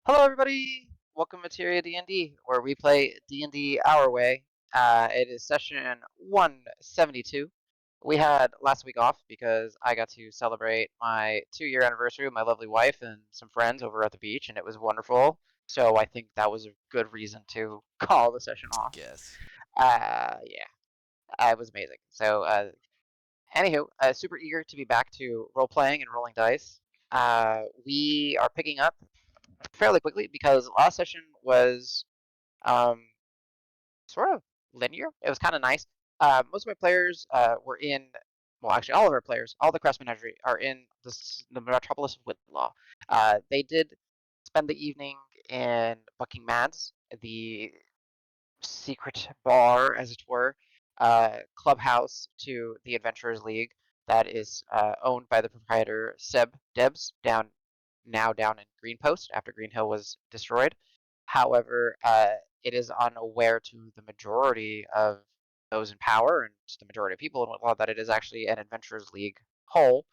Hello, everybody. Welcome to Materia D&D, where we play D&D our way. It is session 172. We had last week off because I got to celebrate my 2-year anniversary with my lovely wife and some friends over at the beach, and it was wonderful. So I think that was a good reason to call the session off. Guess. Yeah, it was amazing. So, anywho, super eager to be back to role playing and rolling dice. We are picking up fairly quickly because last session was um, sort of linear. It was kind of nice. Most of my players were in, well, actually, all of our players, all the Crass Menagerie, are in the metropolis of Whitlaw. They did spend the evening in Bucking Mads, the secret bar, as it were, clubhouse to the Adventurers League that is owned by the proprietor Seb Debs down in Greenpost after Green Hill was destroyed. However, it is unaware to the majority of those in power and just the majority of people in Whitlaw that it is actually an Adventurers League whole,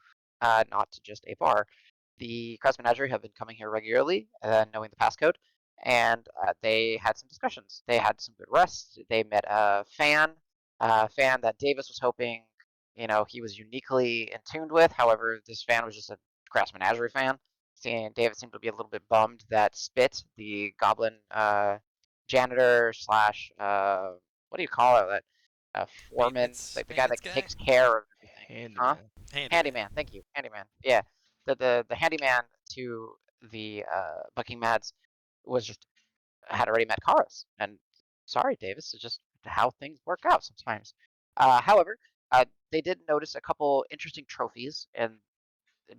not just a bar. The Crass Menagerie have been coming here regularly, knowing the passcode, and they had some discussions. They had some good rest. They met a fan that Davis was hoping, he was uniquely in tuned with. However, this fan was just a Crass Menagerie fan. Seeing Davis seemed to be a little bit bummed that Spit, the goblin janitor slash what do you call it? That foreman, Maintenance like the guy maintenance that guy? takes care of everything. Huh? Handyman. Handyman. Handyman. Thank you, handyman. Yeah, the handyman to the Bucking Mads was just had already met Karos, and sorry, Davis, it's just how things work out sometimes. However, they did notice a couple interesting trophies and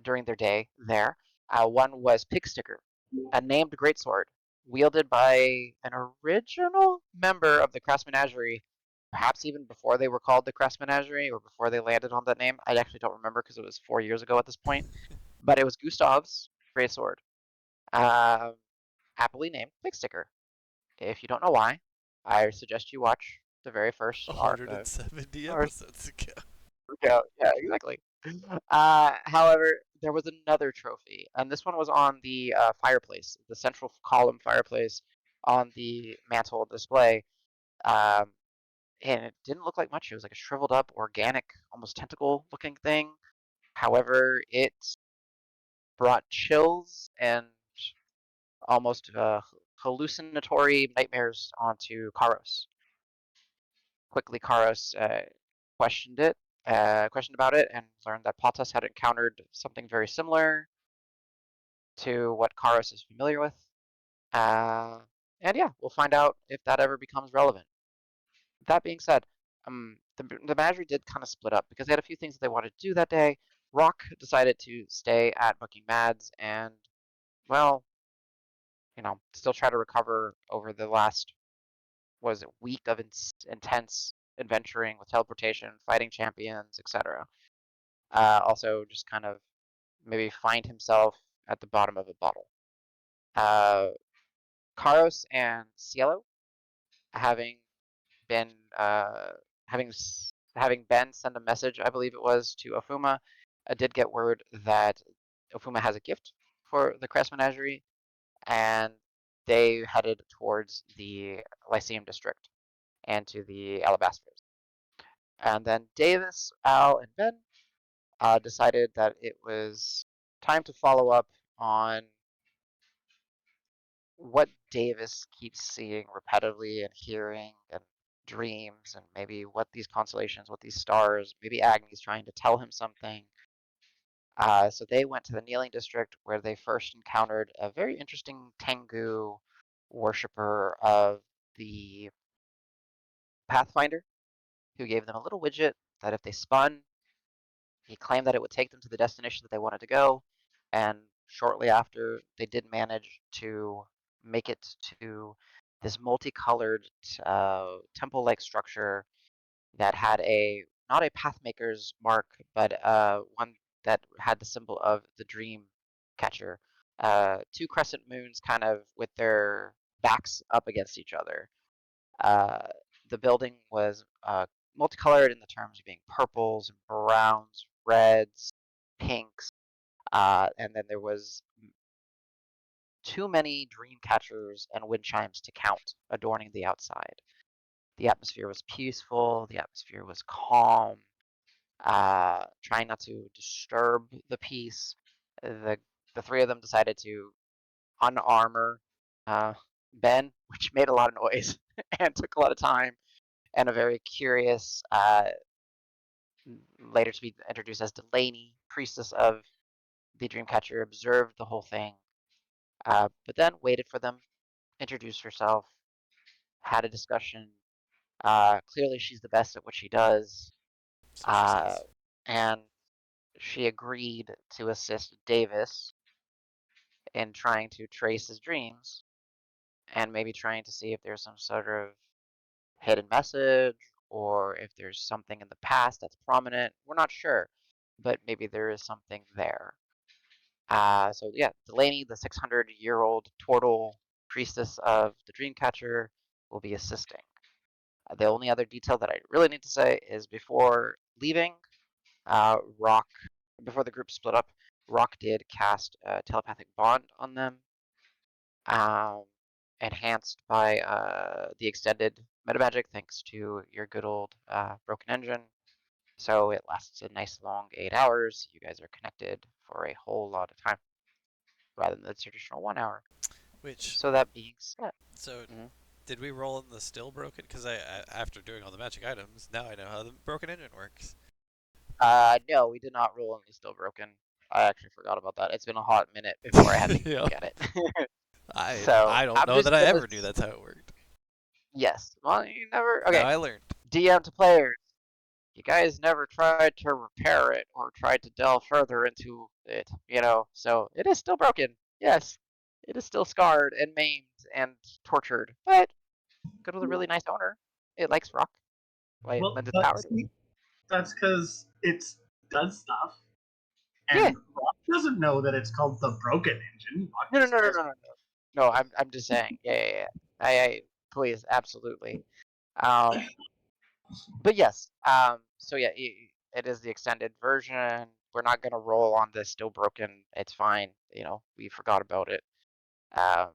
during their day there. One was Pig Sticker, a named greatsword wielded by an original member of the Crass Menagerie, perhaps even before they were called the Crass Menagerie or before they landed on that name. I actually don't remember because it was 4 years ago at this point. But it was Gustav's greatsword, um, happily named Pig Sticker. If you don't know why, I suggest you watch the very first art. 170 Or episodes ago. yeah, exactly. However, there was another trophy, and this one was on the fireplace, the central column fireplace on the mantle display. Um, and it didn't look like much. It was like a shriveled up, organic, almost tentacle looking thing. However, it brought chills and almost hallucinatory nightmares onto Karos. Quickly, Karos questioned about it, and learned that Potas had encountered something very similar to what Karos is familiar with. Uh, and yeah, we'll find out if that ever becomes relevant. That being said, the Menagerie did kind of split up because they had a few things that they wanted to do that day. Rock decided to stay at Bucking Mads and, well, still try to recover over the last, was it, week of intense adventuring with teleportation, fighting champions, etc. Also, just kind of maybe find himself at the bottom of a bottle. Uh, Karos and Cielo, having been having having Ben send a message, I believe it was, to Ofuma, did get word that Ofuma has a gift for the Crest Menagerie, and they headed towards the Lyceum district and to the Alabasters. And then Davis, Al, and Ben decided that it was time to follow up on what Davis keeps seeing repetitively and hearing and dreams, and maybe what these constellations, what these stars, maybe Agni's trying to tell him something. So they went to the Kneeling District where they first encountered a very interesting Tengu worshiper of the Pathfinder who gave them a little widget that if they spun, he claimed that it would take them to the destination that they wanted to go. And shortly after, they did manage to make it to this multicolored temple-like structure that had a not a pathmaker's mark, but one that had the symbol of the dream catcher. Two crescent moons, kind of with their backs up against each other. Uh, the building was multicolored in the terms of being purples and browns, reds, pinks, and then there was too many dream catchers and wind chimes to count adorning the outside. The atmosphere was peaceful, the atmosphere was calm, trying not to disturb the peace. The three of them decided to unarmor Ben, which made a lot of noise and took a lot of time, and a very curious, later to be introduced as Delaney, priestess of the Dreamcatcher, observed the whole thing, but then waited for them, introduced herself, had a discussion. Clearly, she's the best at what she does, So she uh, says. and she agreed to assist Davis in trying to trace his dreams and maybe trying to see if there's some sort of hidden message or if there's something in the past that's prominent. We're not sure, but maybe there is something there. So yeah, Delaney, the 600-year-old turtle priestess of the Dreamcatcher, will be assisting. The only other detail that I really need to say is before leaving, Rock, before the group split up, Rock did cast a telepathic bond on them, um, enhanced by the extended meta magic thanks to your good old broken engine. So it lasts a nice long 8 hours. You guys are connected for a whole lot of time rather than the traditional 1 hour. Which, So that being said, so mhm. did we roll in the still broken? Because after doing all the magic items, now I know how the broken engine works. No, we did not roll any still broken. I actually forgot about that. It's been a hot minute before I had to Yeah. look at it. I So don't I'm know just that I gonna ever knew that's how it worked. yes. Well, you never. Now Okay, I learned. DM to players. You guys never tried to repair it or tried to delve further into it, So it is still broken. Yes, it is still scarred and maimed and tortured, but good with a really nice owner. It likes rock. Like Well, lends its but power to it. see, that's because it does stuff, Yeah. and Rock doesn't know that it's called the Broken Engine. Rock No, no, just no, no, knows. no, no, no. No, I'm just saying. Yeah, yeah, yeah. I please, absolutely. Um, but yes. So yeah, it is the extended version. We're not gonna roll on this still broken. It's fine. We forgot about it. Um,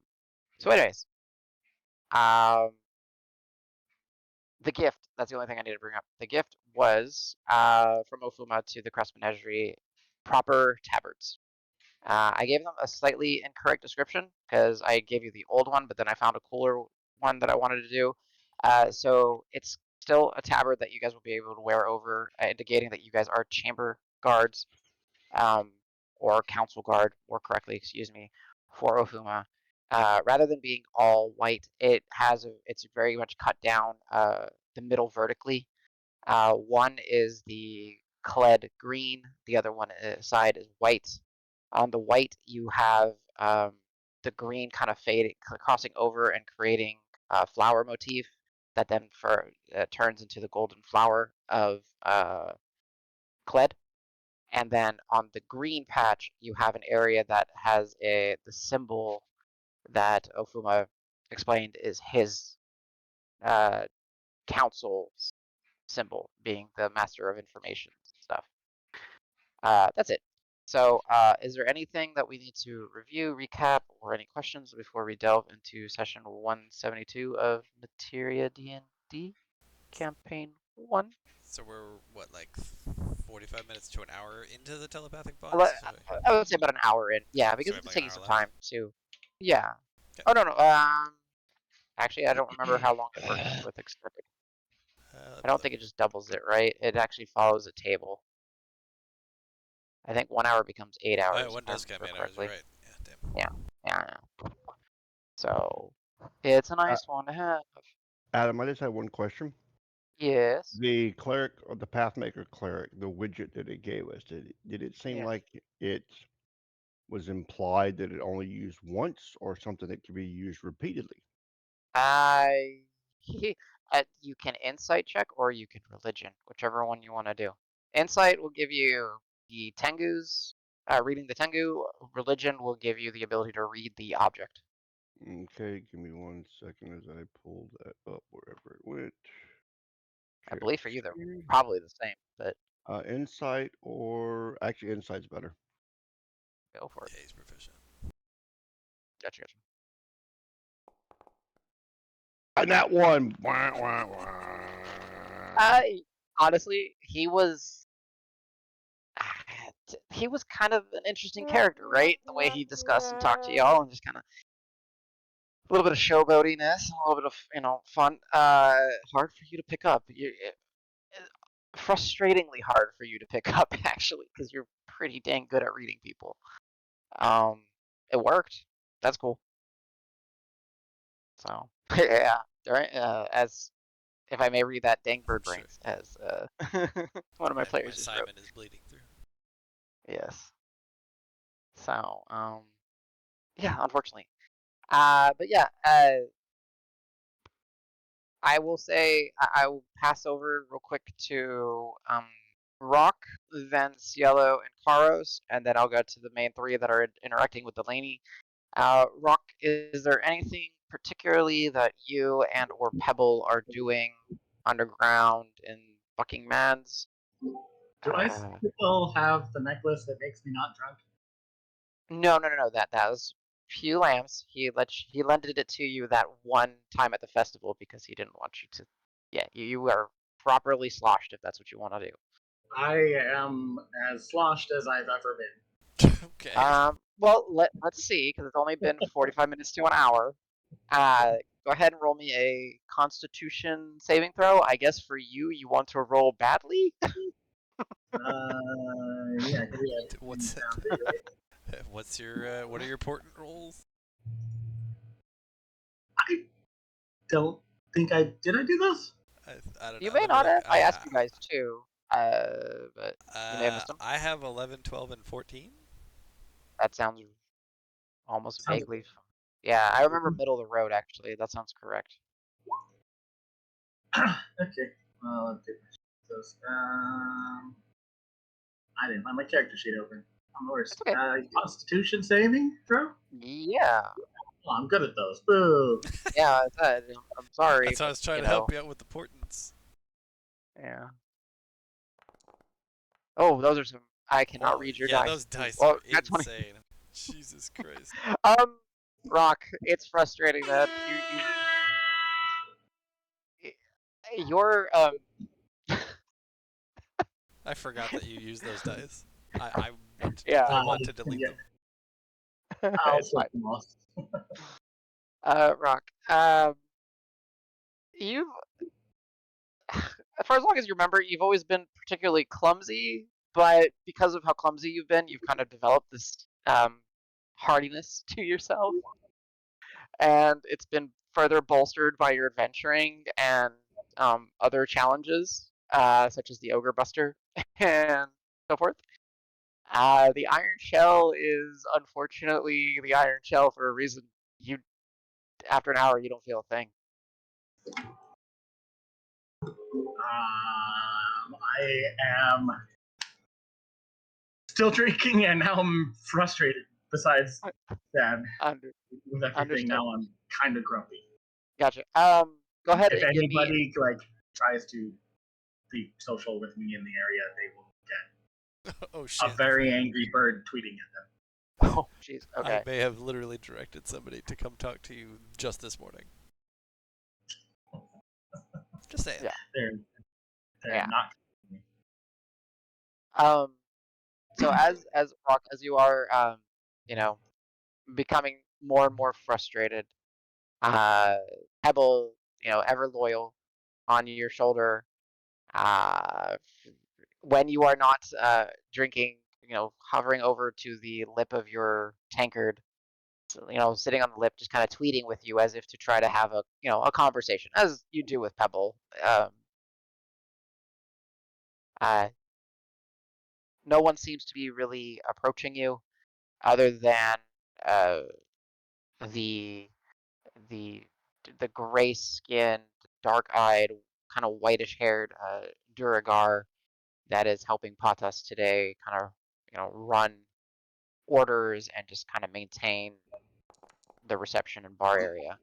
so anyways, um, the gift. That's the only thing I need to bring up. The gift was from Ofuma to the Crass Menagerie, proper tabards. I gave them a slightly incorrect description because I gave you the old one, but then I found a cooler one that I wanted to do. So it's still a tabard that you guys will be able to wear over, indicating that you guys are chamber guards, um, or council guard, more correctly, excuse me, for Ofuma. Rather than being all white, it's very much cut down the middle vertically. One is the clad green, the other one side is white. On the white, you have the green kind of fading, crossing over and creating a flower motif that then turns into the golden flower of Kled. And then on the green patch, you have an area that has the symbol that Ofuma explained is his uh, council symbol, being the master of information stuff. That's it. So, is there anything that we need to review, recap, or any questions before we delve into session 172 of Materia D&D Campaign 1? So we're what, like 45 minutes to an hour into the telepathic I bonds? I would say about an hour in. Yeah, So because we have it's like an taking hour some left. time to. Yeah. Okay. Oh, no, no. Actually, I don't remember how long it works with Extricate. Let I me don't look. think it just doubles it, right? It actually follows a table. I think 1 hour becomes 8 hours, One if I does count remember 8 hours. You're correctly. right. Yeah, damn. Yeah. Yeah. Yeah. So, it's a Uh, nice one to have. Adam, I just have one question. Yes. The cleric or the pathmaker cleric, the widget that it gave us, did it seem Yes. like it was implied that it only used once or something that could be used repeatedly? I you can insight check or you can religion, whichever one you want to do. Insight will give you the Tengu's reading the Tengu. Religion will give you the ability to read the object. Okay, give me 1 second as I pull that up wherever it went. I Check. believe for you they're probably the same, but Insight or actually insight's better. go for it. Yeah, he's proficient. Gotcha. And that one. Wah, wah, wah. Honestly, he was kind of an interesting character, right? The way he discussed and talked to y'all, and just kind of a little bit of showboatiness, a little bit of fun. Hard for you to pick up. Frustratingly hard for you to pick up actually, because you're pretty dang good at reading people. It worked. That's cool. So yeah, as if I may read that, dang bird Sure. brains, as one of my And players just wrote. Simon is bleeding through. Yes. So yeah, unfortunately. But yeah, I will say I will pass over real quick to Rock, then Cielo and Karos, and then I'll go to the main three that are interacting with Delaney. Rock, is there anything particularly that you and or Pebble are doing underground in Bucking Man's? Do I still have the necklace that makes me not drunk? No. That was Pew Lambs. He lended it to you that one time at the festival because he didn't want you to. Yeah, you are properly sloshed if that's what you want to do. I am as sloshed as I've ever been. Okay. Well, let's see, because it's only been 45 minutes to an hour. Go ahead and roll me a Constitution saving throw. I guess for you, you want to roll badly. Yeah, give me a What's sound big, right? what's your what are your important rolls? I don't think I did. I do those? I don't You know. may Let me not look. have. I asked you guys too, but you may have missed them. I have 11, 12, and 14. That sounds almost Sounds vaguely. Yeah, I remember middle of the road actually. That sounds correct. okay. Let's do those. I didn't find my character sheet open. I'm the worst. It's okay. Constitution saving throw? Yeah, Oh, I'm good at those. Boo. yeah. I'm sorry. That's why I But, was trying to help you out with the portents. Yeah. Oh, those are some. I cannot Oh, read your yeah, dice. those dice Well, are that's 20. insane. Jesus Christ. Rock, it's frustrating that you're I forgot that you used those dice. I want to yeah, I want to delete yeah. them. I'll it's fine. flip them off. Rock, you've for as long as you remember, you've always been particularly clumsy, but because of how clumsy you've been, you've kind of developed this hardiness to yourself, and it's been further bolstered by your adventuring and other challenges, such as the Ogre Buster and so forth. The Iron Shell is unfortunately the Iron Shell for a reason. You, after an hour, you don't feel a thing. I am still drinking, and now I'm frustrated. Besides that, Under, with everything, understood. now I'm kind of grumpy. Gotcha. Go ahead If and give me. anybody tries to be social with me in the area, they will get Oh shit. a very angry bird tweeting at them. Oh, jeez. Okay. I may have literally directed somebody to come talk to you just this morning. Just saying. Yeah. They're Yeah. not. So as Rock, as you are, becoming more and more frustrated, Pebble, ever loyal, on your shoulder. When you are not drinking, hovering over to the lip of your tankard, sitting on the lip, just kind of tweeting with you as if to try to have a conversation, as you do with Pebble. Uh, no one seems to be really approaching you, other than uh, the the the gray-skinned, dark-eyed, kind of whitish-haired Duragar that is helping Patas today, kind of run orders and just kind of maintain the reception and bar area.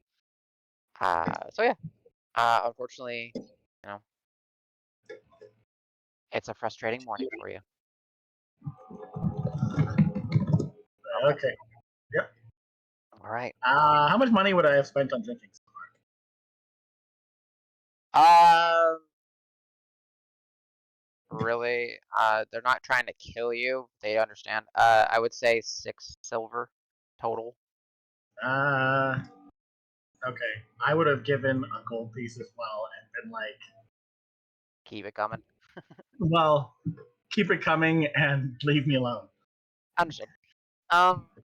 So yeah, unfortunately, it's a frustrating morning for you. Okay. Yep. All right. How much money would I have spent on drinking? Really, they're not trying to kill you. They understand. I would say 6 silver total. Okay. I would have given a gold piece as well and been like, Keep it coming. well, keep it coming and leave me alone. Understood.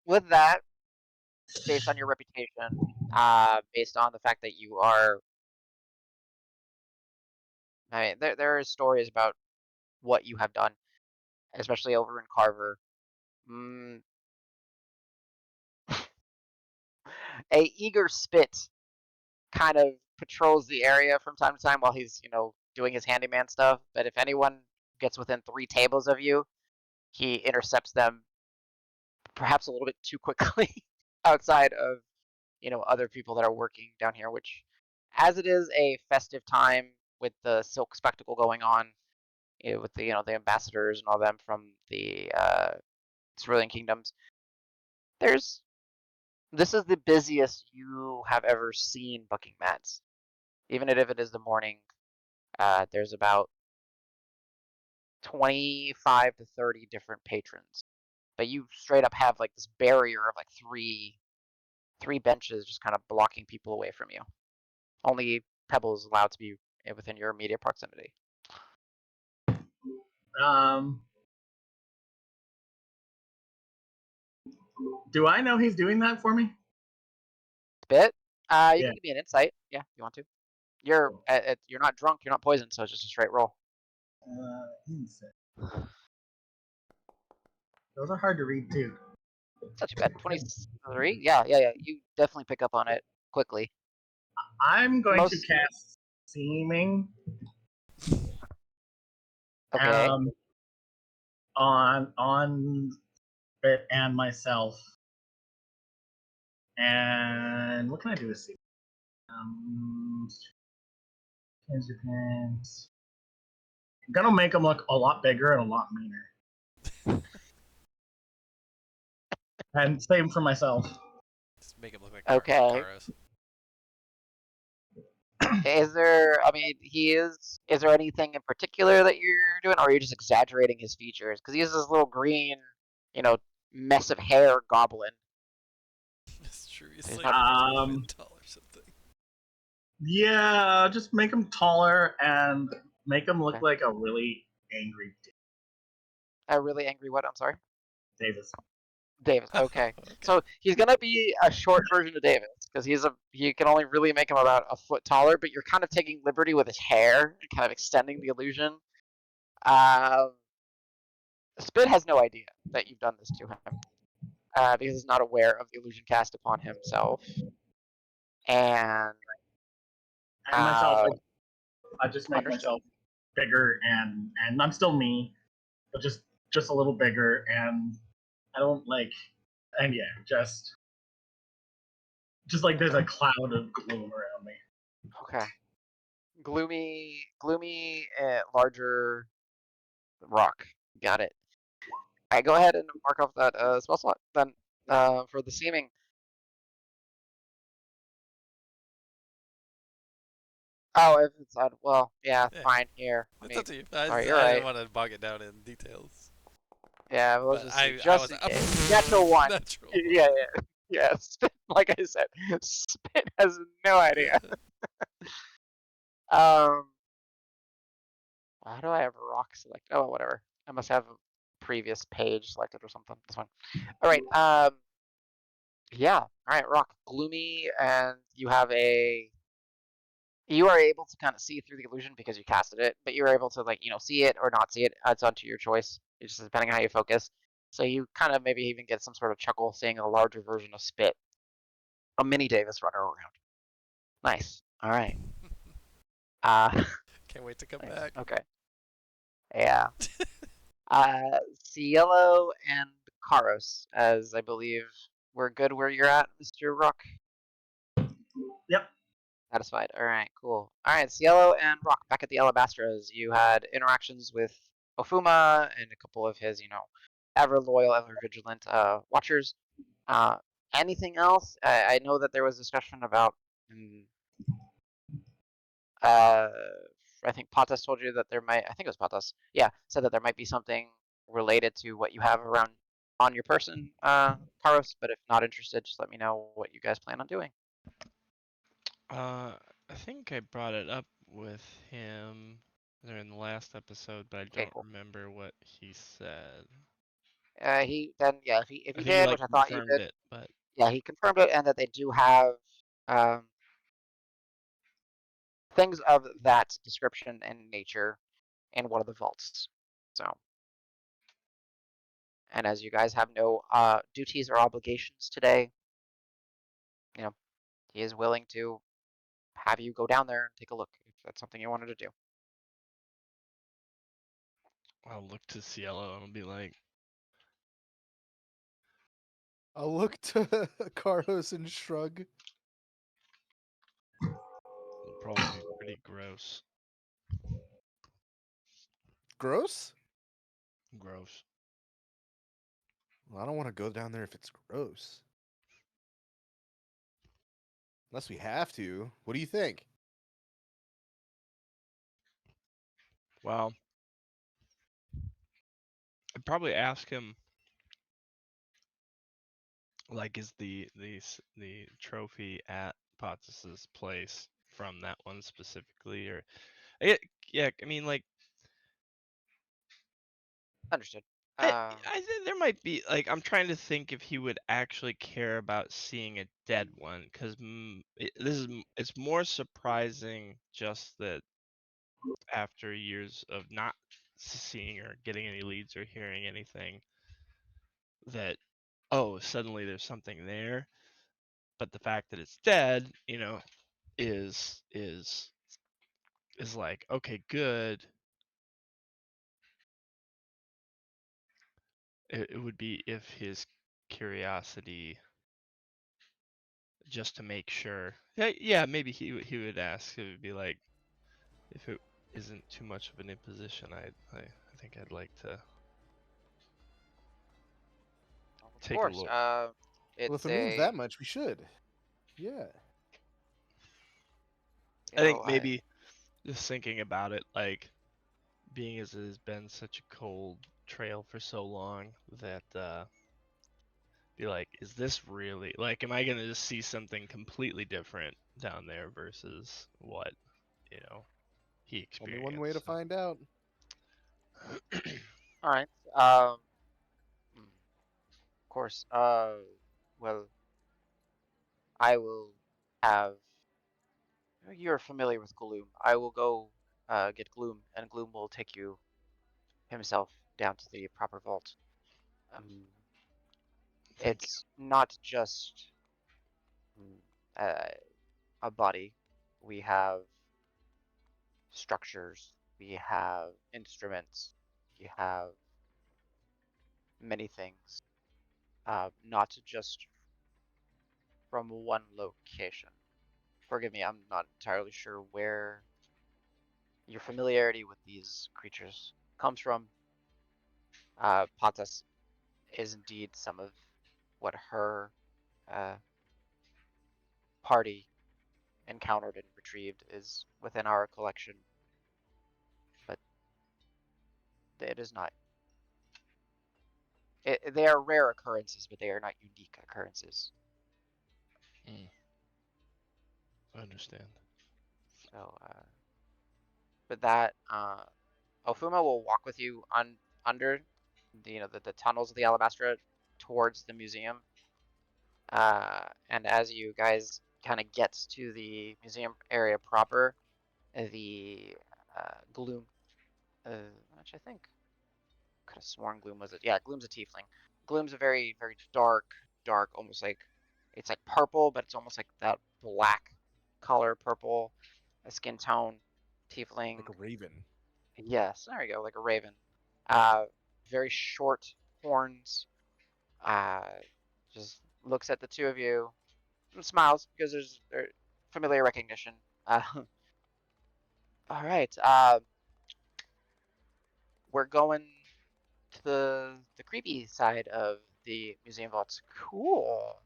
With that, based on your reputation, based on the fact that you are, I mean, there are stories about what you have done, especially over in Carver. Mm, a eager spit kind of patrols the area from time to time while he's, doing his handyman stuff. But if anyone gets within 3 tables of you, he intercepts them perhaps a little bit too quickly outside of, other people that are working down here, which, as it is a festive time with the silk spectacle going on, with the ambassadors and all them from the Cerulean kingdoms, this is the busiest you have ever seen Bucking Mats. Even if it is the morning, there's about 25 to 30 different patrons. But you straight up have like this barrier of like three benches just kind of blocking people away from you. Only Pebble is allowed to be within your immediate proximity. Do I know he's doing that for me? Bit. You Yeah. can give me an insight. Yeah, if you want to. You're not drunk. You're not poisoned, so it's just a straight roll. Insight. Those are hard to read too. It's not too bad. 23. Yeah. You definitely pick up on it quickly. I'm going to cast Seeming. Okay. On Bit and myself. And what can I do with Seeming? Change your pants. I'm gonna make them look a lot bigger and a lot meaner. And same for myself. Just make him look like Okay. Karos. Is there there anything in particular that you're doing, or are you just exaggerating his features? Because he has this little green, mess of hair goblin. That's true. He's He's like not- 3 feet tall or something. Yeah, just make him taller and make him look Okay. like a really angry A really angry what? I'm sorry? Davis. Davis. Okay. Okay. So he's gonna be a short version of Davis because you can only really make him about a foot taller, but you're kind of taking liberty with his hair and kind of extending the illusion. Spit has no idea that you've done this to him because he's not aware of the illusion cast upon himself. And myself, I just make understood. myself bigger and I'm still me, but just a little bigger, and I don't like, and yeah, just like there's a cloud of gloom around me. Okay. Gloomy, larger rock. Got it. Alright, go ahead and mark off that spell slot then for the seeming. Oh, if it's on, well, yeah, Yeah. fine. Here, It's up to you. I sorry, you're didn't right. want to bog it down in details. Yeah, we'll But just I in was case. Natural one. Natural. Yeah. Spit, like I said, Spit has no idea. How do I have rock selected? Oh, whatever. I must have a previous page selected or something. This one. All right. Yeah. All right. Rock, gloomy, and you are able to kind of see through the illusion because you casted it, but you're able to see it or not see it. It's onto your choice. It's just depending on how you focus. So you kind of maybe even get some sort of chuckle seeing a larger version of Spit, a mini Davis runner around. Nice. All right. Can't wait to come Nice. back. Okay. Yeah. Cielo and Karos, as I believe we're good where you're at, Mr. Rock. Yep. Satisfied. All right, cool. All right, Cielo and Rock back at the Alabastras. You had interactions with Ofuma and a couple of his, ever loyal, ever vigilant watchers. anything else? I know that there was discussion about. Uh, I think Patas told you that there might. I think it was Patas. Yeah, said that there might be something related to what you have around on your person, Karos. But if not interested, just let me know what you guys plan on doing. I think I brought it up with him during the last episode, but I Okay, don't cool. remember what he said. He then yeah, if I he think he did, like which I thought you confirmed did, it, but yeah, he confirmed it, and that they do have um, things of that description and nature in one of the vaults. So, and as you guys have no duties or obligations today, you know, he is willing to have you go down there and take a look if that's something you wanted to do. I'll look to Cielo and I'll be like, I'll look to Carlos and shrug. it'll probably be pretty gross. Gross? Gross. Well, I don't want to go down there if it's gross. Unless we have to. What do you think? Well, I'd probably ask him, like, is the trophy at Potts's place from that one specifically, or yeah, I mean, like, Understood. I think there might be, like, I'm trying to think if he would actually care about seeing a dead one, because it's more surprising just that after years of not seeing or getting any leads or hearing anything, that oh, suddenly there's something there. But the fact that it's dead, is like, okay, good. It would be if his curiosity, just to make sure. Yeah, maybe he would ask. It would be like, if it isn't too much of an imposition, I think I'd like to Of take a course. look. Well, if It's it means that much, we should. Yeah. I think I maybe just thinking about it, like, being as it has been such a cold trail for so long, that be like, is this really, like, am I gonna just see something completely different down there versus what he Only one way to experienced? find out. all right. Of course. Well, I will have. You're familiar with Gloom. I will go get Gloom, and Gloom will take you himself down to the proper vault. Um, Thank you. it's not just mm, uh, a body. We have structures. We have instruments. We have many things, not just from one location. Forgive me, I'm not entirely sure where your familiarity with these creatures comes from. Patas is indeed some of what her uh, party encountered and retrieved is within our collection, but it is not. They are rare occurrences, but they are not unique occurrences. I understand. So, with that, Ofuma will walk with you under the tunnels of the Alabastra towards the museum. And as you guys kind of get to the museum area proper, the Gloom, which I think could have sworn Gloom was it. Yeah, Gloom's a tiefling. Gloom's a very, very dark, almost like it's like purple, but it's almost like that black color purple, a skin tone, tiefling. Like a raven. Yes, there we go, like a raven. Very short horns. Uh, just looks at the two of you and smiles because there's familiar recognition. All right. We're going to the creepy side of the museum vaults. Cool.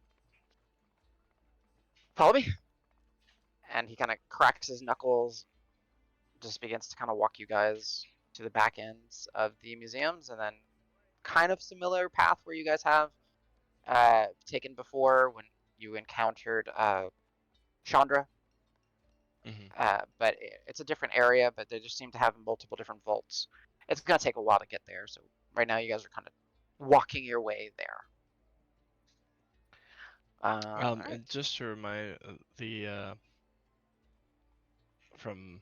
follow me. And he kind of cracks his knuckles, just begins to kind of walk you guys to the back ends of the museums, and then kind of similar path where you guys have taken before when you encountered Chandra. But it's a different area, but they just seem to have multiple different vaults. It's going to take a while to get there, so right now you guys are kind of walking your way there. Alright. And just to remind from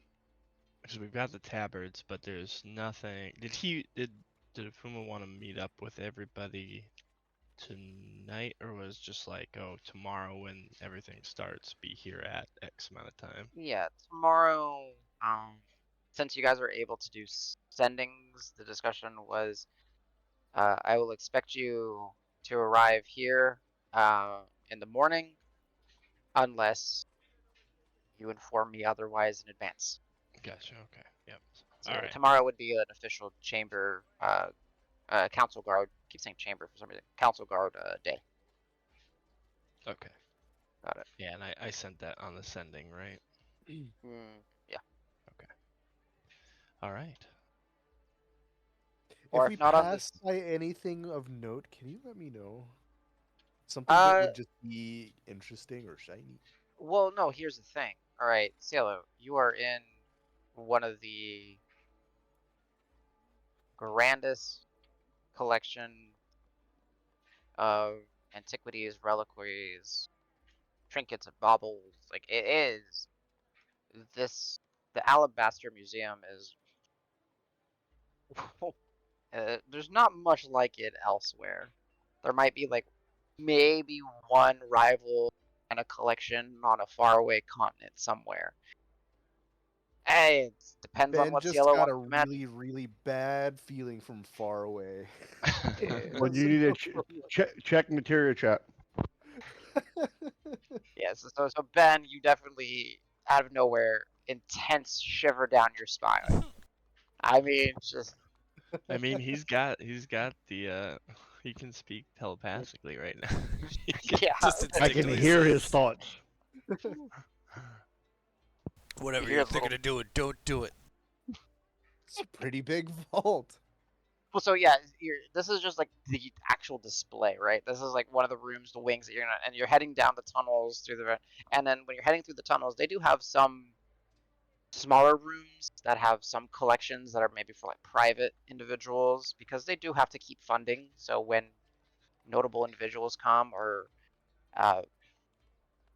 because we've got the tabards, but there's nothing. Did Fuma want to meet up with everybody tonight, or was just like, oh, tomorrow when everything starts, be here at X amount of time? Yeah, tomorrow, since you guys are able to do sendings, the discussion was I will expect you to arrive here in the morning unless you inform me otherwise in advance. Gotcha. Okay. Yep. So All right. tomorrow would be an official chamber council guard. I keep saying chamber for some reason. Council guard day. Okay. Got it. Yeah, and I sent that on the sending, right? Yeah. Okay. All right. Or If we if not on pass this, by anything of note, can you let me know? Something that Uh, would just be interesting or shiny. well, no. Here's the thing. All right, Cielo, you are in one of the grandest collection of antiquities, reliquaries, trinkets, and baubles. Like it is this. The Alabaster Museum is. There's not much like it elsewhere. There might be like maybe one rival and a collection on a faraway continent somewhere. Hey, it depends on Ben what just Cielo got a wants to imagine. really, really bad feeling from far away. Well, you need to check Materia chat. Yes, so Ben, you definitely out of nowhere intense shiver down your spine. I mean, just I mean, he's got the he can speak telepathically right now. yeah. Just I can instinctively hear his says, thoughts. whatever You hear you're the thinking little- of doing, don't do it. It's a pretty big vault. Well, so yeah, this is just like the actual display, right? This is like one of the rooms, the wings that and you're heading down the tunnels through and then when you're heading through the tunnels, they do have some smaller rooms that have some collections that are maybe for like private individuals because they do have to keep funding. So when notable individuals come or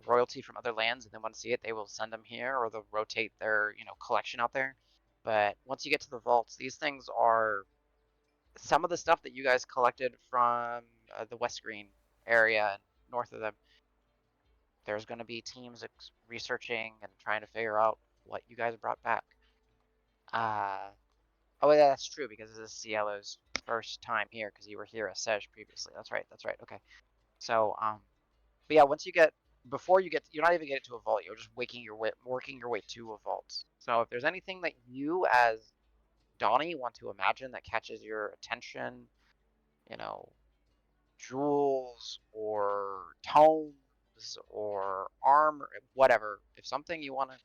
royalty from other lands and they want to see it, they will send them here or they'll rotate their collection out there. But once you get to the vaults, these things are some of the stuff that you guys collected from the West Green area and north of them. There's going to be teams researching and trying to figure out what you guys brought back. Oh, yeah, that's true because this is Cielo's first time here because you were here as Sej previously. That's right. That's right. Okay. So, but yeah, once you get before you get, you're not even getting to a vault. You're just working your way to a vault. So if there's anything that you as Donnie want to imagine that catches your attention, you know, jewels or tomes or armor, whatever. If something you want to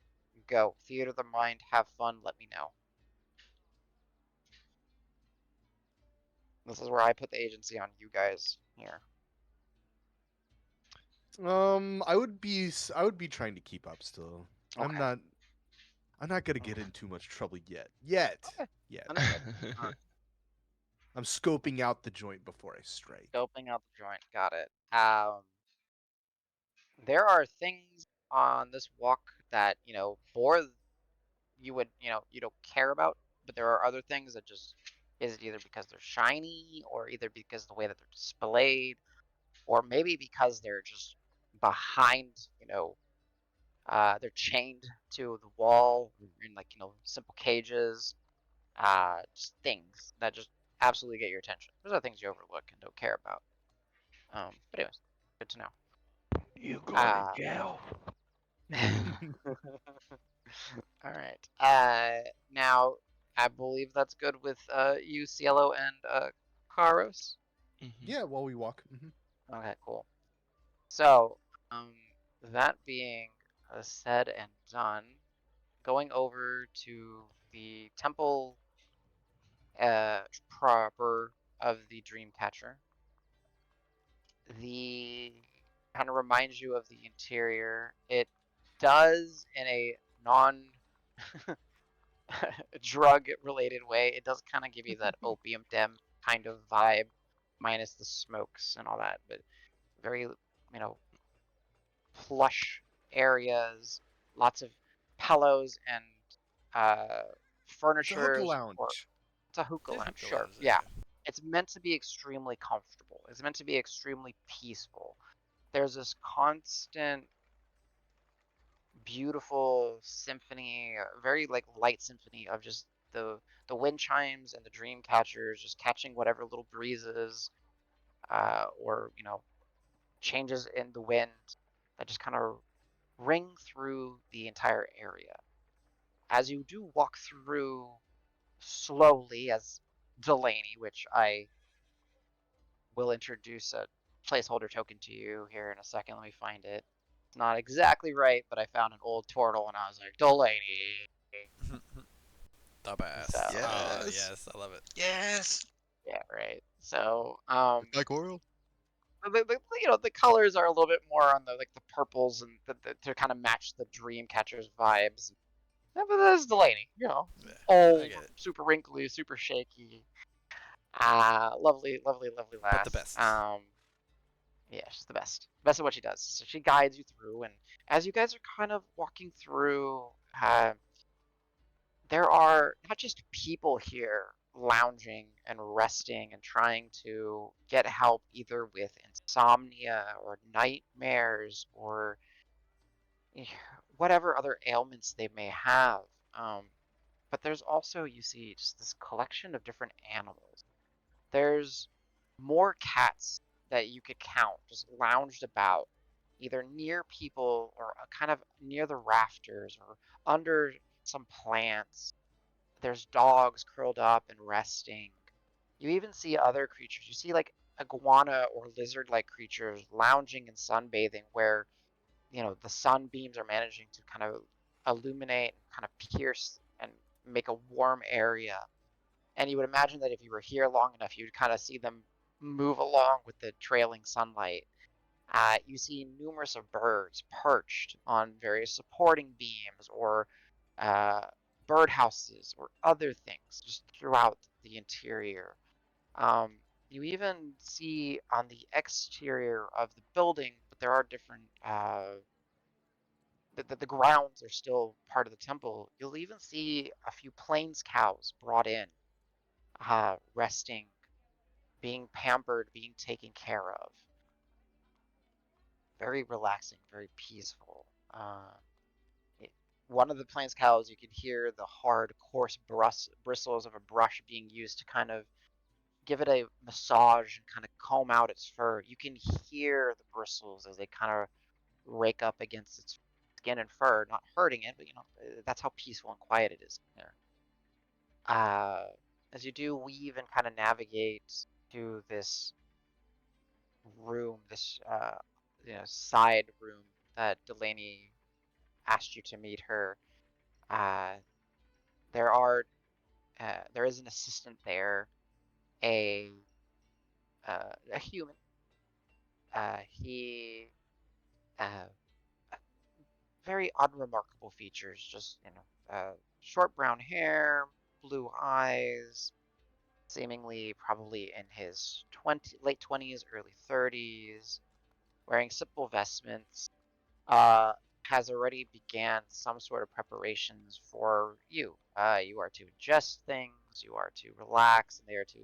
go, theater of the mind, have fun, let me know. This is where I put the agency on you guys here. I would be trying to keep up still. I'm Okay. not gonna get in too much trouble yet. Okay. Understood. I'm scoping out the joint before I strike. Scoping out the joint. Got it. There are things on this walk that, Bore you would, you don't care about, but there are other things that just is it either because they're shiny or either because the way that they're displayed or maybe because they're just behind, they're chained to the wall in like, simple cages, just things that just absolutely get your attention. Those are things you overlook and don't care about. But anyways, good to know. You go Uh, to jail. All right. Now I believe that's good with you, Cielo, and Karos. Mhm. Yeah, while we walk. Okay, cool. So, that being said and done, going over to the temple proper of the Dreamcatcher, the kind of reminds you of the interior. It does in a non drug related way. It does kind of give you that opium den kind of vibe, minus the smokes and all that, but very, plush areas, lots of pillows and It's a hookah furnitures. Or lounge. it's a hookah Yeah, lounge, hookah sure, lounge, yeah. okay. It's meant to be extremely comfortable. It's meant to be extremely peaceful. There's this constant beautiful symphony, very like light symphony of just the wind chimes and the dream catchers just catching whatever little breezes or changes in the wind that just kind of ring through the entire area. As you do walk through slowly as Delaney, which I will introduce a placeholder token to you here in a second. Let me find it. It's not exactly right, but I found an old turtle and I was like, Delaney. The best. So, Oh, Yes. yes, I love it. Yes. yeah, right. So, Like oil. the colors are a little bit more on the like the purples and to kind of match the dream catcher's vibes. Yeah, but that's Delaney, Yeah, old, I get it. super wrinkly, super shaky. Lovely, lovely, lovely lass. But the best. Yeah, she's the best. Best at what she does. So she guides you through, and as you guys are kind of walking through, there are not just people here lounging and resting and trying to get help either with insomnia or nightmares or whatever other ailments they may have. Um, but there's also, you see, just this collection of different animals. There's more cats that you could count just lounged about, either near people or kind of near the rafters or under some plants. There's dogs curled up and resting. You even see other creatures. You see like iguana or lizard-like creatures lounging and sunbathing where, the sunbeams are managing to kind of illuminate and kind of pierce and make a warm area. And you would imagine that if you were here long enough, you'd kind of see them move along with the trailing sunlight. You see numerous of birds perched on various supporting beams or uh, birdhouses or other things just throughout the interior. Um, you even see on the exterior of the building, but there are different, the grounds are still part of the temple. You'll even see a few plains cows brought in, resting, being pampered, being taken care of. Very relaxing, very peaceful. It, one of the plains cows, you could hear the hard, coarse bristles of a brush being used to kind of give it a massage and kind of comb out its fur. You can hear the bristles as they kind of rake up against its skin and fur, not hurting it, but that's how peaceful and quiet it is there. As you do weave and kind of navigate to this room, this side room that Delaney asked you to meet her. Uh, there are there is an assistant there, a a human. He very unremarkable features, just short brown hair, blue eyes, seemingly probably in his late 20s, early 30s, wearing simple vestments. uh, has already began some sort of preparations for you. You are to ingest things, you are to relax, and they are to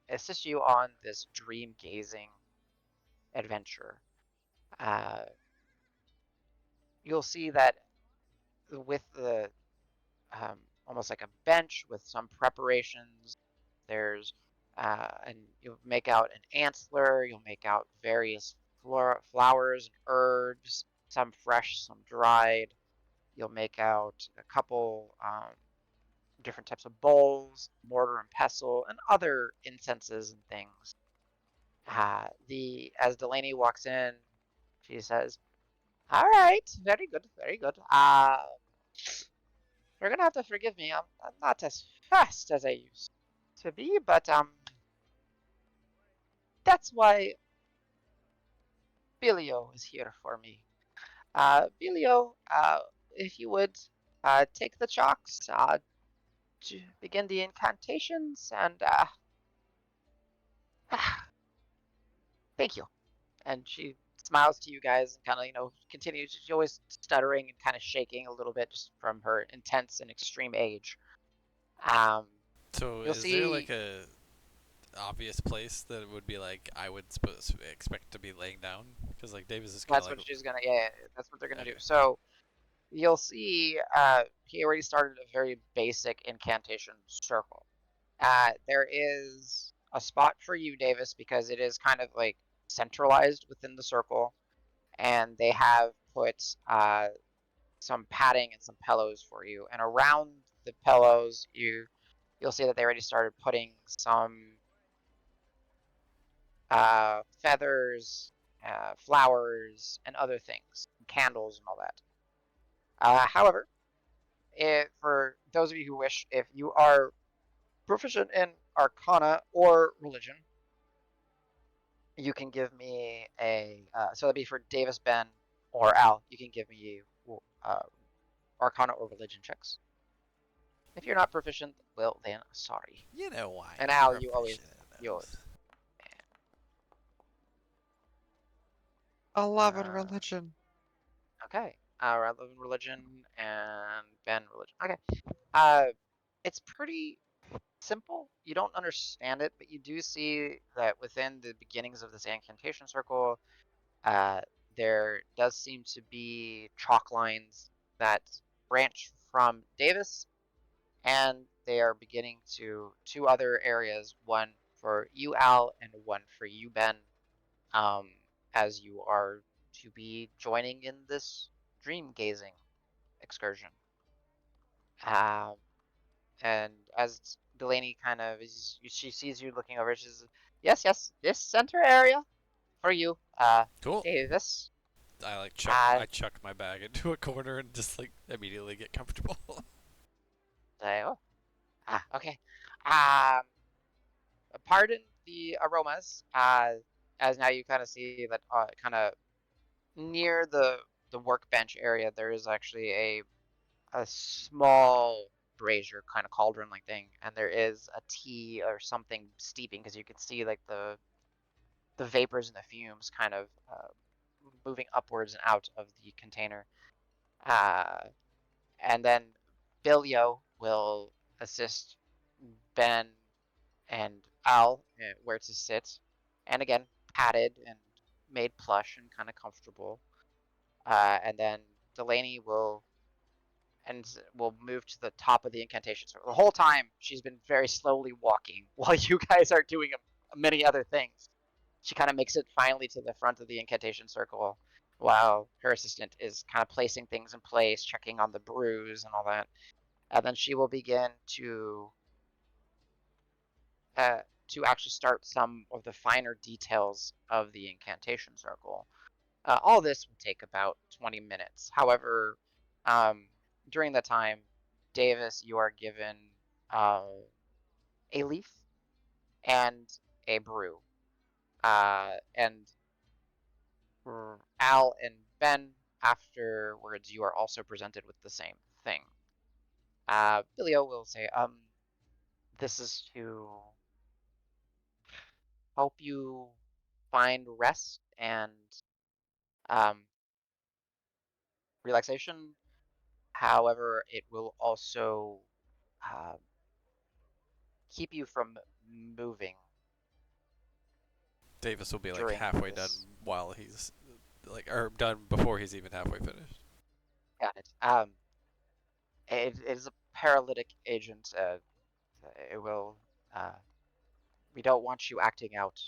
assist you on this dream gazing adventure. Uh, you'll see that with the almost like a bench with some preparations, there's and you'll make out an antler, you'll make out various flowers and herbs, some fresh, some dried. You'll make out a couple different types of bowls, mortar and pestle, and other incenses and things. The as Delaney walks in, she says, All right, very good, very good. You're gonna have to forgive me. I'm not as fast as I used to be, but that's why Bilio is here for me. Bilio, if you would, take the chalks, begin the incantations, and thank you. And she smiles to you guys and kind of, continues. She's always stuttering and kind of shaking a little bit just from her intense and extreme age. Um, So you'll is there see. like a obvious place that would be like I would expect to be laying down? Because like Davis is kind of That's like what she's gonna. Yeah, that's what they're gonna do. okay. So you'll see. He already started a very basic incantation circle. There is a spot for you, Davis, because it is kind of like centralized within the circle, and they have put some padding and some pillows for you. And around the pillows, you'll see that they already started putting some feathers, flowers, and other things, candles, and all that. However, for those of you who wish, if you are proficient in Arcana or Religion, you can give me a. So that'd be for Davis, Ben, or Al. You can give me Arcana or Religion checks. If you're not proficient, well then, sorry. You know why? And I'm Al, you always, proficient in you always. those. 11 Uh, religion. okay. Relevant religion and Ben religion. Okay. Uh, it's pretty simple. You don't understand it, but you do see that within the beginnings of this incantation circle, uh, there does seem to be chalk lines that branch from Davis, and they are beginning to two other areas, one for you, Al, and one for you, Ben, um, as you are to be joining in this dream gazing excursion. Um, and as Delaney kind of she sees you looking over, she says, "Yes, yes, this center area for you, Cool. Davis." I like Uh, I chuck my bag into a corner and just like immediately get comfortable. say, oh, okay. Um, pardon the aromas. As now you kind of see that, kind of near the workbench area, there is actually a small brazier kind of cauldron like thing, and there is a tea or something steeping because you can see like the vapors and the fumes kind of moving upwards and out of the container. Uh, and then Bilio will assist Ben and Al where to sit, and again padded and made plush and kind of comfortable. And then Delaney will move to the top of the incantation circle. The whole time she's been very slowly walking while you guys are doing many other things. She kind of makes it finally to the front of the incantation circle while her assistant is kind of placing things in place, checking on the brews and all that. And then she will begin uh, to actually start some of the finer details of the incantation circle. All this will take about 20 minutes. However, um, during that time, Davis, you are given uh, a leaf and a brew. And Al and Ben, afterwards, you are also presented with the same thing. Bilio will say, this is to help you find rest and um, relaxation. However, it will also uh, keep you from moving Davis will be like during halfway done this. while he's like or done before he's even halfway finished. Got it. It is a paralytic agent. It will. Uh, we don't want you acting out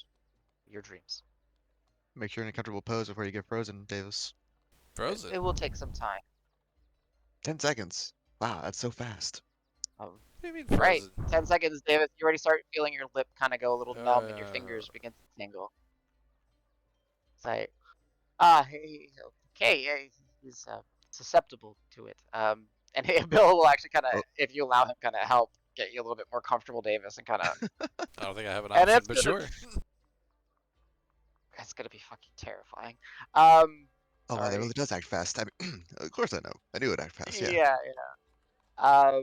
your dreams. Make sure you're in a comfortable pose before you get frozen, Davis. Frozen. It will take some time. 10 seconds. Wow, that's so fast. Um, What do you mean right. frozen? 10 seconds, Davis. You already start feeling your lip kind of go a little numb and your Uh, fingers begin to tingle. It's like, okay, yeah, he's susceptible to it. And Bill will actually kind of, Oh. if you allow him, kind of help get you a little bit more comfortable, Davis, and kind of. I don't think I have an And option, it's but gonna, sure. it's gonna be fucking terrifying. Oh wow, that Sorry. really does act fast. I mean, of course I know. I knew it act fast. Yeah. Yeah, yeah.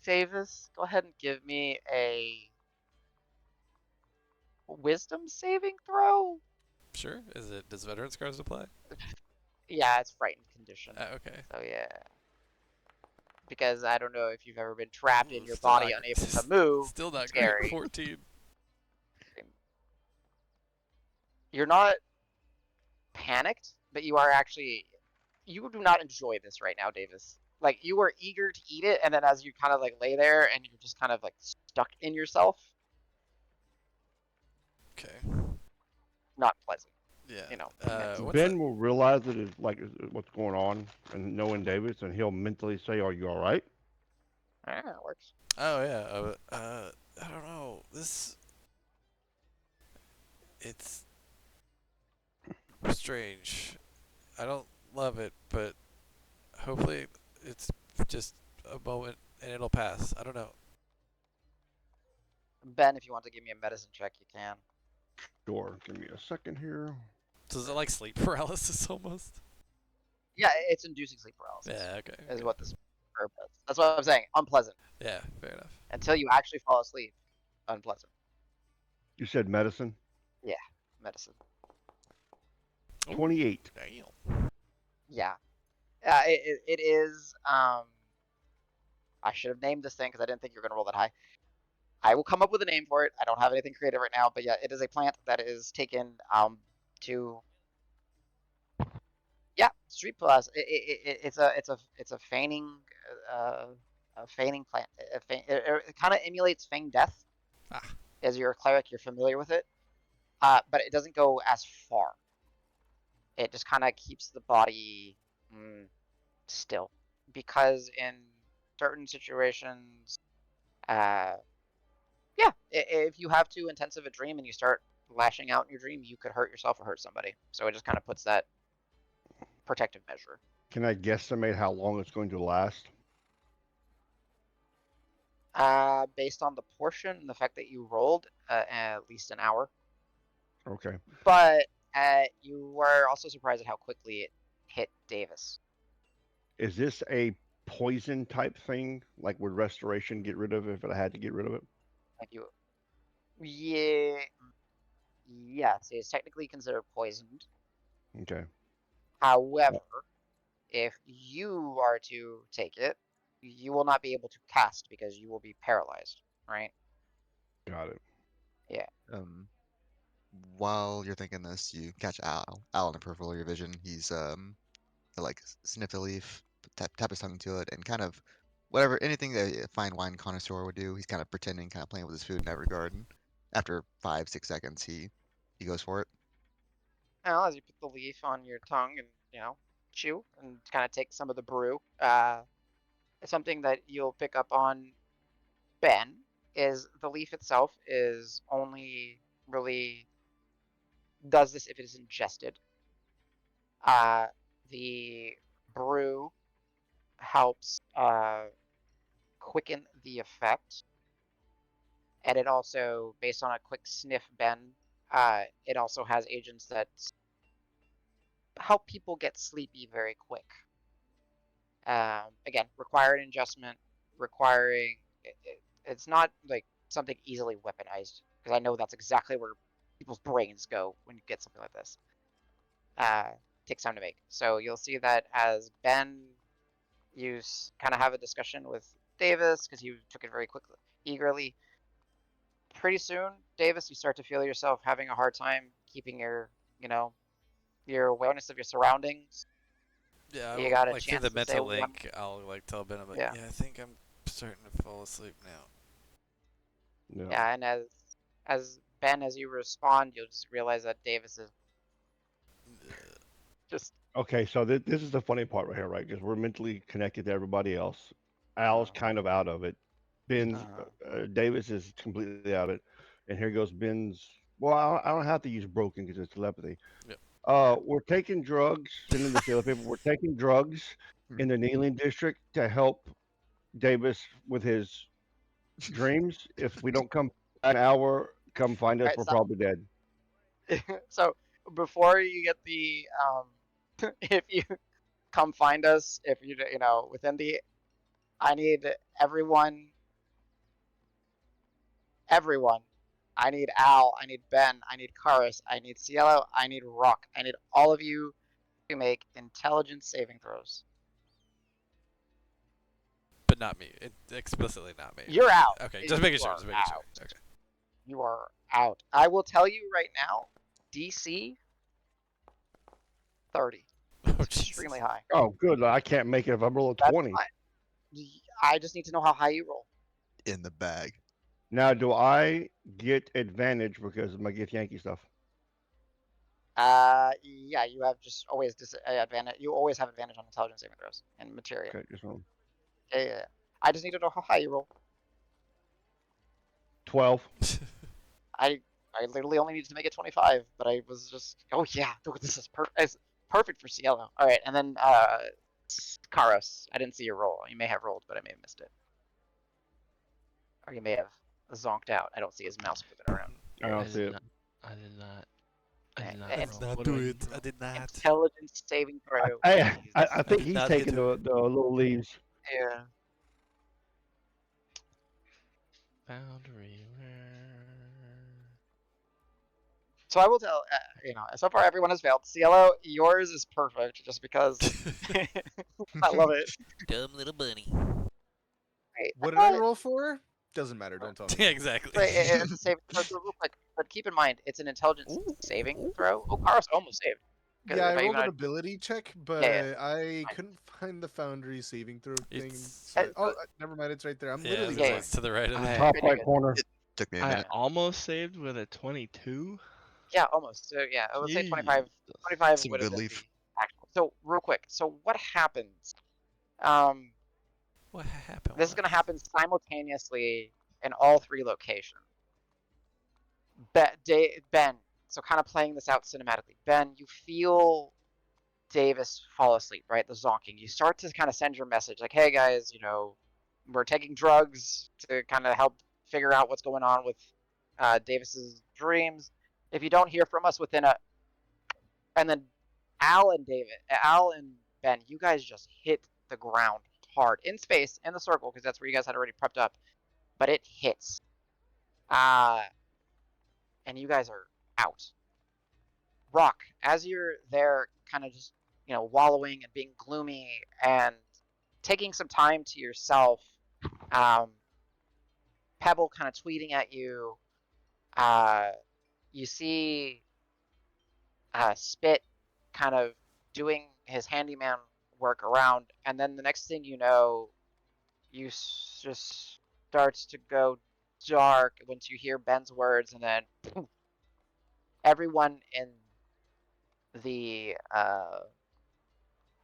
Davis, go ahead and give me a wisdom saving throw. Sure. Does veterans cards apply? Yeah, it's frightened condition. Okay. So yeah. Because I don't know if you've ever been trapped in Ooh, your still body, not unable to move. Still not It's great. scary. 14. You're not panicked, but you are actually. You do not enjoy this right now, Davis. Like you are eager to eat it, and then as you kind of like lay there and you're just kind of like stuck in yourself, Okay. not pleasant. Yeah. You know. What's Ben that? will realize that it's like what's going on, and knowing Davis, and he'll mentally say, "Are you all right?" Yeah, it works. Oh yeah. I don't know. It's strange. I don't love it, but hopefully it's just a moment and it'll pass. I don't know. Ben, if you want to give me a medicine check, you can. Sure. Give me a second here. So is it like sleep paralysis almost? Yeah, it's inducing sleep paralysis. Yeah. Okay. Is okay. what this herb does. That's what I'm saying. Unpleasant. Yeah. Fair enough. Until you actually fall asleep, unpleasant. You said medicine. Yeah, medicine. Ooh, 28. damn. Yeah. It is. I should have named this thing because I didn't think you were gonna roll that high. I will come up with a name for it. I don't have anything creative right now, but yeah, it is a plant that is taken to. Yeah, street plus. It's a feigning uh, a feigning plant. It kind of emulates feign death. Ah. As you're a cleric, you're familiar with it, but it doesn't go as far. It just kind of keeps the body still, because in certain situations, uh, yeah, if you have too intensive a dream and you start lashing out in your dream, you could hurt yourself or hurt somebody. So it just kind of puts that protective measure. Can I guesstimate how long it's going to last? Based on the portion and the fact that you rolled, at least an hour. Okay. But you were also surprised at how quickly it hit Davis. Is this a poison type thing? Like would restoration get rid of it if I had to get rid of it? Like you, yeah, yes, it's technically considered poisoned. Okay. However, if you are to take it, you will not be able to cast because you will be paralyzed, right? Got it. Yeah. Um, while you're thinking this, you catch Al in the peripheral of your vision. He's he'll, like sniff the leaf, tap his tongue into it, and kind of whatever anything that a fine wine connoisseur would do. He's kind of pretending, kind of playing with his food in that regard. And after 5, 6 seconds, he goes for it. Well, as you put the leaf on your tongue and chew and kind of take some of the brew, something that you'll pick up on, Ben, is the leaf itself is only really does this if it is ingested. The brew helps quicken the effect, and it also, based on a quick sniff, Ben, it also has agents that help people get sleepy very quick. Again, required adjustment, requiring it's not like something easily weaponized, because I know that's exactly where people's brains go when you get something like this. Takes time to make. So you'll see that as Ben, you kind of have a discussion with Davis because you took it very quickly, eagerly. Pretty soon, Davis, you start to feel yourself having a hard time keeping your awareness of your surroundings. Yeah. You got a Like through chance the to say mental one. link, I'll like tell Ben, I'm like, Yeah. yeah, I think I'm starting to fall asleep now. No. Yeah, and as Ben, as you respond, you'll just realize that Davis is just Okay, so this is the funny part right here, right? Because we're mentally connected to everybody else. Al's kind of out of it. Ben's Davis is completely out of it, and here goes Ben's. Well, I don't have to use broken because it's telepathy. Yep. We're taking drugs, sending the sailor people. We're taking drugs in the kneeling district to help Davis with his dreams. If we don't come back in an hour, come find us. Alright, We're stop. probably dead. So before you get the if you come find us, if you know within the, I need everyone. I need Al. I need Ben. I need Karis. I need Cielo. I need Rock. I need all of you to make intelligence saving throws. But not me. Explicitly not me. You're out. Okay, just making You sure. are Just making sure. out. Okay. You are out. I will tell you right now, DC 30. Oh, It's Jesus. extremely high. Oh, good. I can't make it if I roll a That's 20. fine. I just need to know how high you roll. In the bag. Now, do I get advantage because of my Get Yankee stuff? Yeah, you have just always advantage. You always have advantage on intelligence saving throws and materia. Okay, just one. Yeah. I just need to know how high you roll. 12. I literally only needed to make it 25, but I was just, oh yeah, this is perfect. It's perfect for Cielo. All right, and then Karos. I didn't see your roll. You may have rolled, but I may have missed it, or you may have zonked out. I don't see his mouse moving around. I don't see it. I did not. It's roll. Not What do I it. need to I did not. Intelligence saving throw. I think did he's not taking get the little leaves. Yeah. Boundary. So I will tell, so far everyone has failed. Cielo, yours is perfect, just because I love it. Dumb little bunny. Right. What did I roll for? Doesn't matter. Don't tell me. Yeah, exactly. Right, it's a saving throw, so real quick. But keep in mind, it's an intelligence saving throw. Oh, Karos almost saved. 'Cause Yeah, if I rolled even an had- ability check, but yeah. I Fine. couldn't find the Foundry saving throw thing. It's- So never mind. It's right there. I'm Yeah, literally Yeah, it's to the right of the. Top Good, right good. corner. Took me a I minute. almost saved with a 22. Yeah, almost. So yeah, I would say 25. Jesus. 25 Some would have good been leaf. the actual. So real quick. So what happens? What happened? This is going to happen simultaneously in all three locations. Ben, so kind of playing this out cinematically. Ben, you feel Davis fall asleep, right? The zonking. You start to kind of send your message like, hey guys, we're taking drugs to kind of help figure out what's going on with Davis's dreams. If you don't hear from us within and then Al and Ben, you guys just hit the ground hard in space in the circle because that's where you guys had already prepped up, but it hits. And you guys are out. Rock, as you're there, kind of just wallowing and being gloomy and taking some time to yourself. Pebble kind of tweeting at you. You see Spit kind of doing his handyman work around, and then the next thing you know, you just starts to go dark once you hear Ben's words, and then everyone in the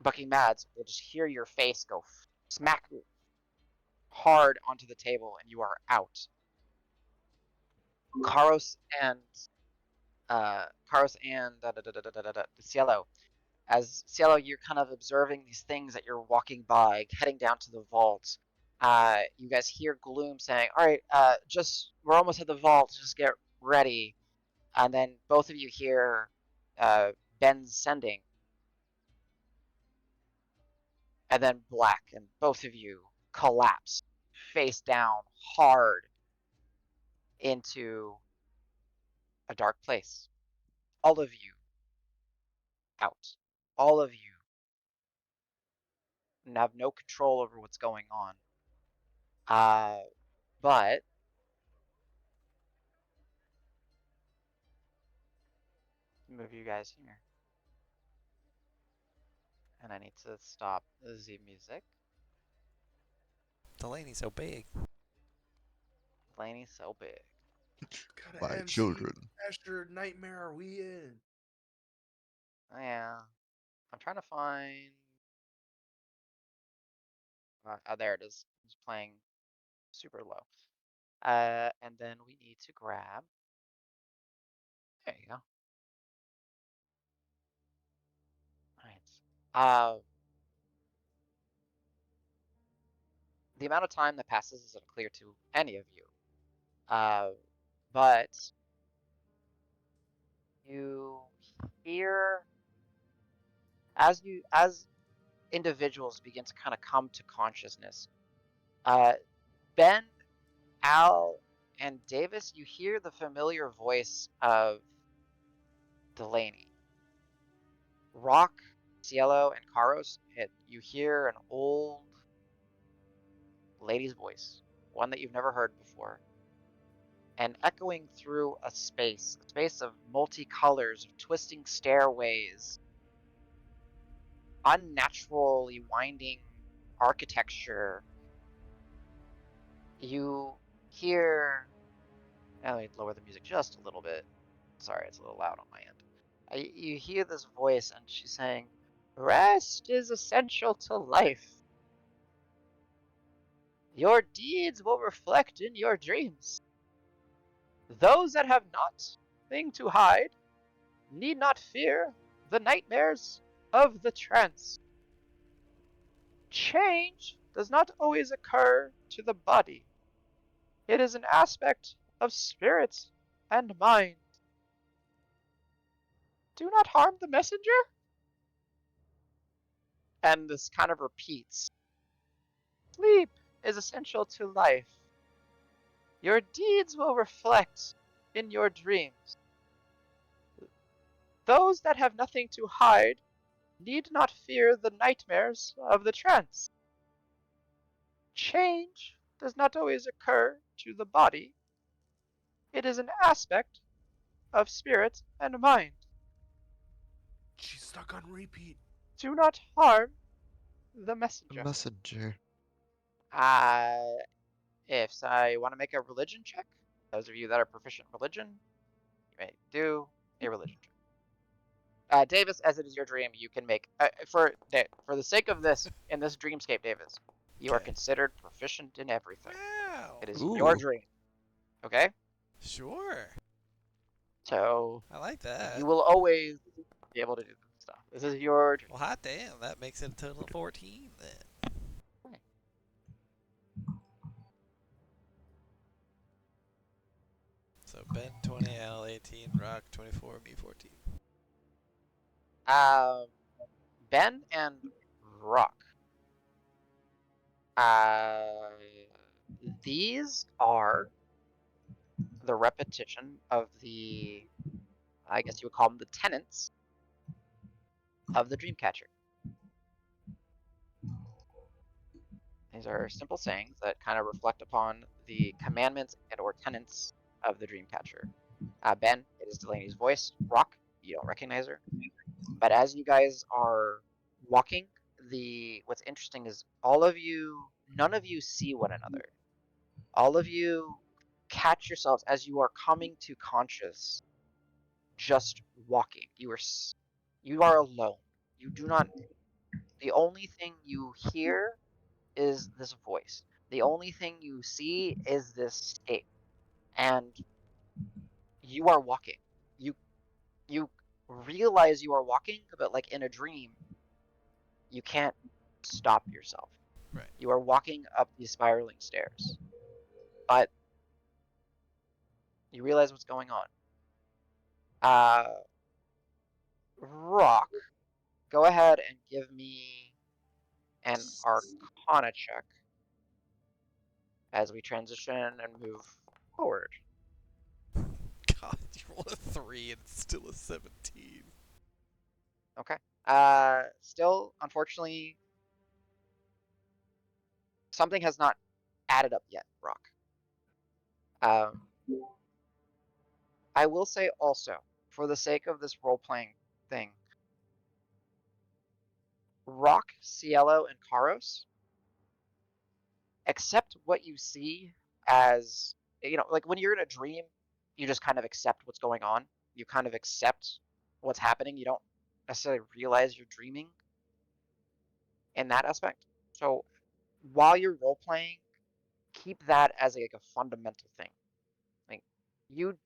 Bucky Mads will just hear your face go smack hard onto the table, and you are out. Karos and Cielo. As Cielo, you're kind of observing these things that you're walking by, heading down to the vault. You guys hear Gloom saying, "All right, we're almost at the vault. Just get ready." And then both of you hear Ben's sending, and then black, and both of you collapse face down hard into a dark place. All of you out. All of you have no control over what's going on. But move you guys here. And I need to stop the music. Delaney's so big. Laney's so big. God, My MC, children. Asher nightmare are we in? Yeah. I'm trying to find. Oh, there it is. It's playing super low. And then we need to grab. There you go. Uh, the amount of time that passes isn't clear to any of you. But you hear as individuals begin to kind of come to consciousness. Ben, Al, and Davis, you hear the familiar voice of Delaney. Rock, Cielo, and Karos, you hear an old lady's voice, one that you've never heard before, and echoing through a space of multicolors, of twisting stairways, unnaturally winding architecture. You hear. Let me lower the music just a little bit. Sorry, it's a little loud on my end. You hear this voice, and she's saying, "Rest is essential to life. Your deeds will reflect in your dreams. Those that have nothing to hide need not fear the nightmares of the trance. Change does not always occur to the body. It is an aspect of spirit and mind. Do not harm the messenger." And this kind of repeats. Sleep is essential to life. Your deeds will reflect in your dreams. Those that have nothing to hide need not fear the nightmares of the trance. Change does not always occur to the body. It is an aspect of spirit and mind. She's stuck on repeat. Do not harm the The messenger. messenger. Uh, if I want to make a religion check, those of you that are proficient in religion, you may do a religion check. Davis, as it is your dream, you can make for the sake of this in this dreamscape, Davis, you are Okay. considered proficient in everything. Wow. It is your Ooh. dream. Okay, Sure. so I like that. you will always be able to do this stuff. This is your dream. Well, hot damn. That makes it a total of 14 then. So Ben 20, Al 18, Rock 24, me 14. Ben and Rock. These are the repetition of the, I guess you would call them the tenets of the Dreamcatcher. These are simple sayings that kind of reflect upon the commandments and or tenets of the Dreamcatcher. Ben, it is Delaney's voice. Rock, you don't recognize her. But as you guys are walking, what's interesting is none of you see one another. All of you catch yourselves as you are coming to conscious, just walking. You are alone. You do not. The only thing you hear is this voice. The only thing you see is this state, and you are walking. You realize you are walking, but like in a dream, you can't stop yourself. Right. You are walking up these spiraling stairs, but you realize what's going on. Rock, go ahead and give me an Arcana check as we transition and move forward. God, you rolled a 3 and it's still a 17. Okay. Still, unfortunately, something has not added up yet, Rock. I will say also, for the sake of this role-playing thing, Rock, Cielo, and Karos, accept what you see as, like when you're in a dream, you just kind of accept what's going on. You kind of accept what's happening. You don't necessarily realize you're dreaming in that aspect. So while you're role-playing, keep that as like a fundamental thing. Like you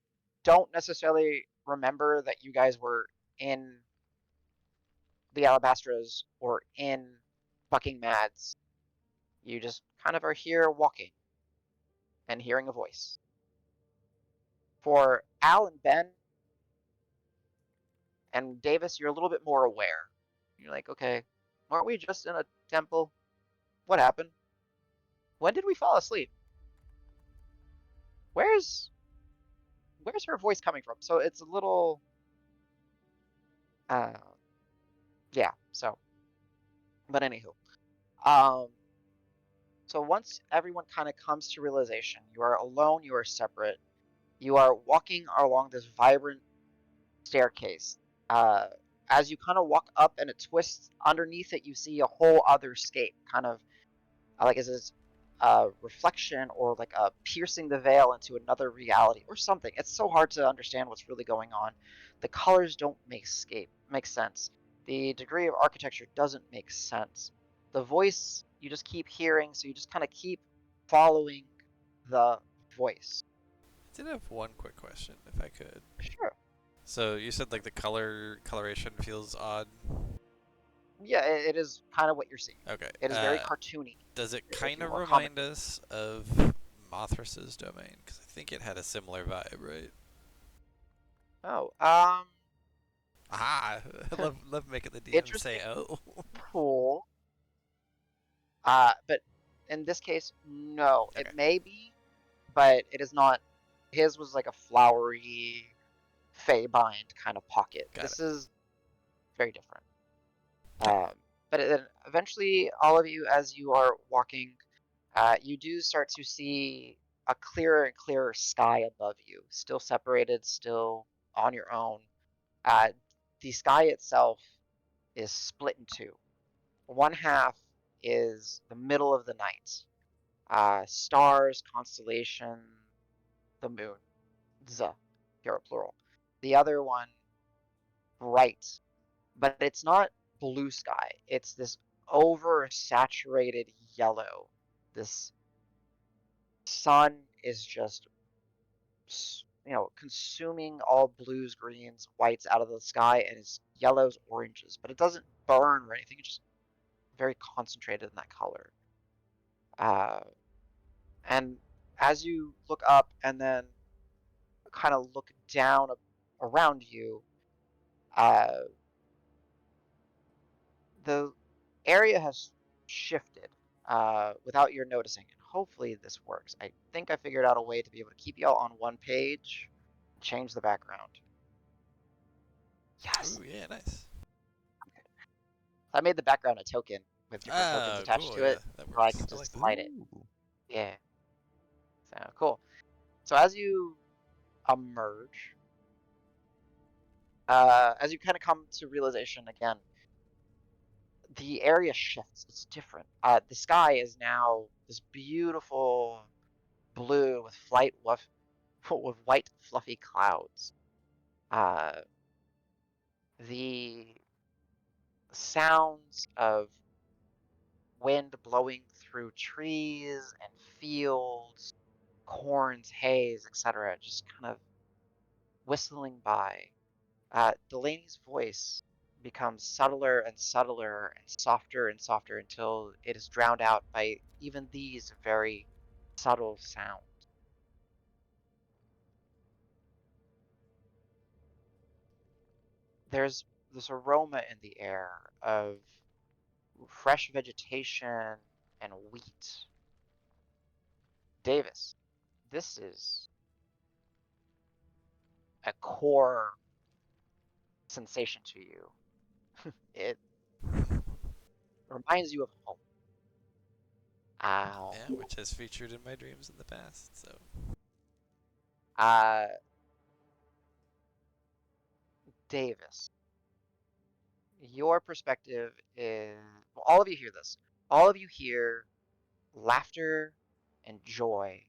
don't necessarily remember that you guys were in the Alabastras or in fucking Mads. You just kind of are here walking and hearing a voice. For Al and Ben and Davis, you're a little bit more aware. You're like, okay, weren't we just in a temple? What happened? When did we fall asleep? Where's her voice coming from? So it's a little, uh, yeah. So, but anywho, um, so once everyone kind of comes to realization, you are alone, you are separate, you are walking along this vibrant staircase. Uh, as you kind of walk up and it twists underneath it, you see a whole other scape, kind of like is this reflection or like a piercing the veil into another reality or something. It's so hard to understand what's really going on. The colors don't make sense. The degree of architecture doesn't make sense. The voice you just keep hearing, so you just kind of keep following the voice. I did have one quick question, if I could. Sure. So you said like the coloration feels odd. Yeah, it is kind of what you're seeing. Okay. It is very cartoony. Does it if kind you of will, remind us of Mothras's domain? Because I think it had a similar vibe, right? Oh, Ah, I love making the DM say interesting oh. pool. But in this case, no. Okay. It may be, but it is not. His was like a flowery, fey-bind kind of pocket. Got This it. is very different. Okay. But then eventually, all of you, as you are walking, you do start to see a clearer and clearer sky above you. Still separated, still on your own. The sky itself is split in two. One half is the middle of the night. Stars, constellation, the moon, here plural. The other one, bright, but it's not blue sky. It's this oversaturated yellow. This sun is just, consuming all blues, greens, whites out of the sky, and it's yellows, oranges. But it doesn't burn or anything. It's just very concentrated in that color. Uh, and as you look up and then kind of look down around you, uh, the area has shifted without your noticing. And hopefully this works. I think I figured out a way to be able to keep y'all on one page and change the background. Yes. Ooh, yeah, nice. I made the background a token with different tokens Ah, attached cool. to Yeah, it, that so I works. can I like just that. slide it. Ooh. Yeah. So cool. So as you emerge, as you kind of come to realization again, the area shifts. It's different. The sky is now this beautiful blue with with white fluffy clouds. Uh, the sounds of wind blowing through trees and fields, corns, haze, etc., just kind of whistling by. Delaney's voice becomes subtler and subtler and softer until it is drowned out by even these very subtle sounds. There's this aroma in the air of fresh vegetation and wheat. Davis, this is a core sensation to you. It reminds you of home. Ow. Yeah, which has featured in my dreams in the past. So. Uh, Davis, your perspective is, well, all of you hear this. All of you hear laughter and joy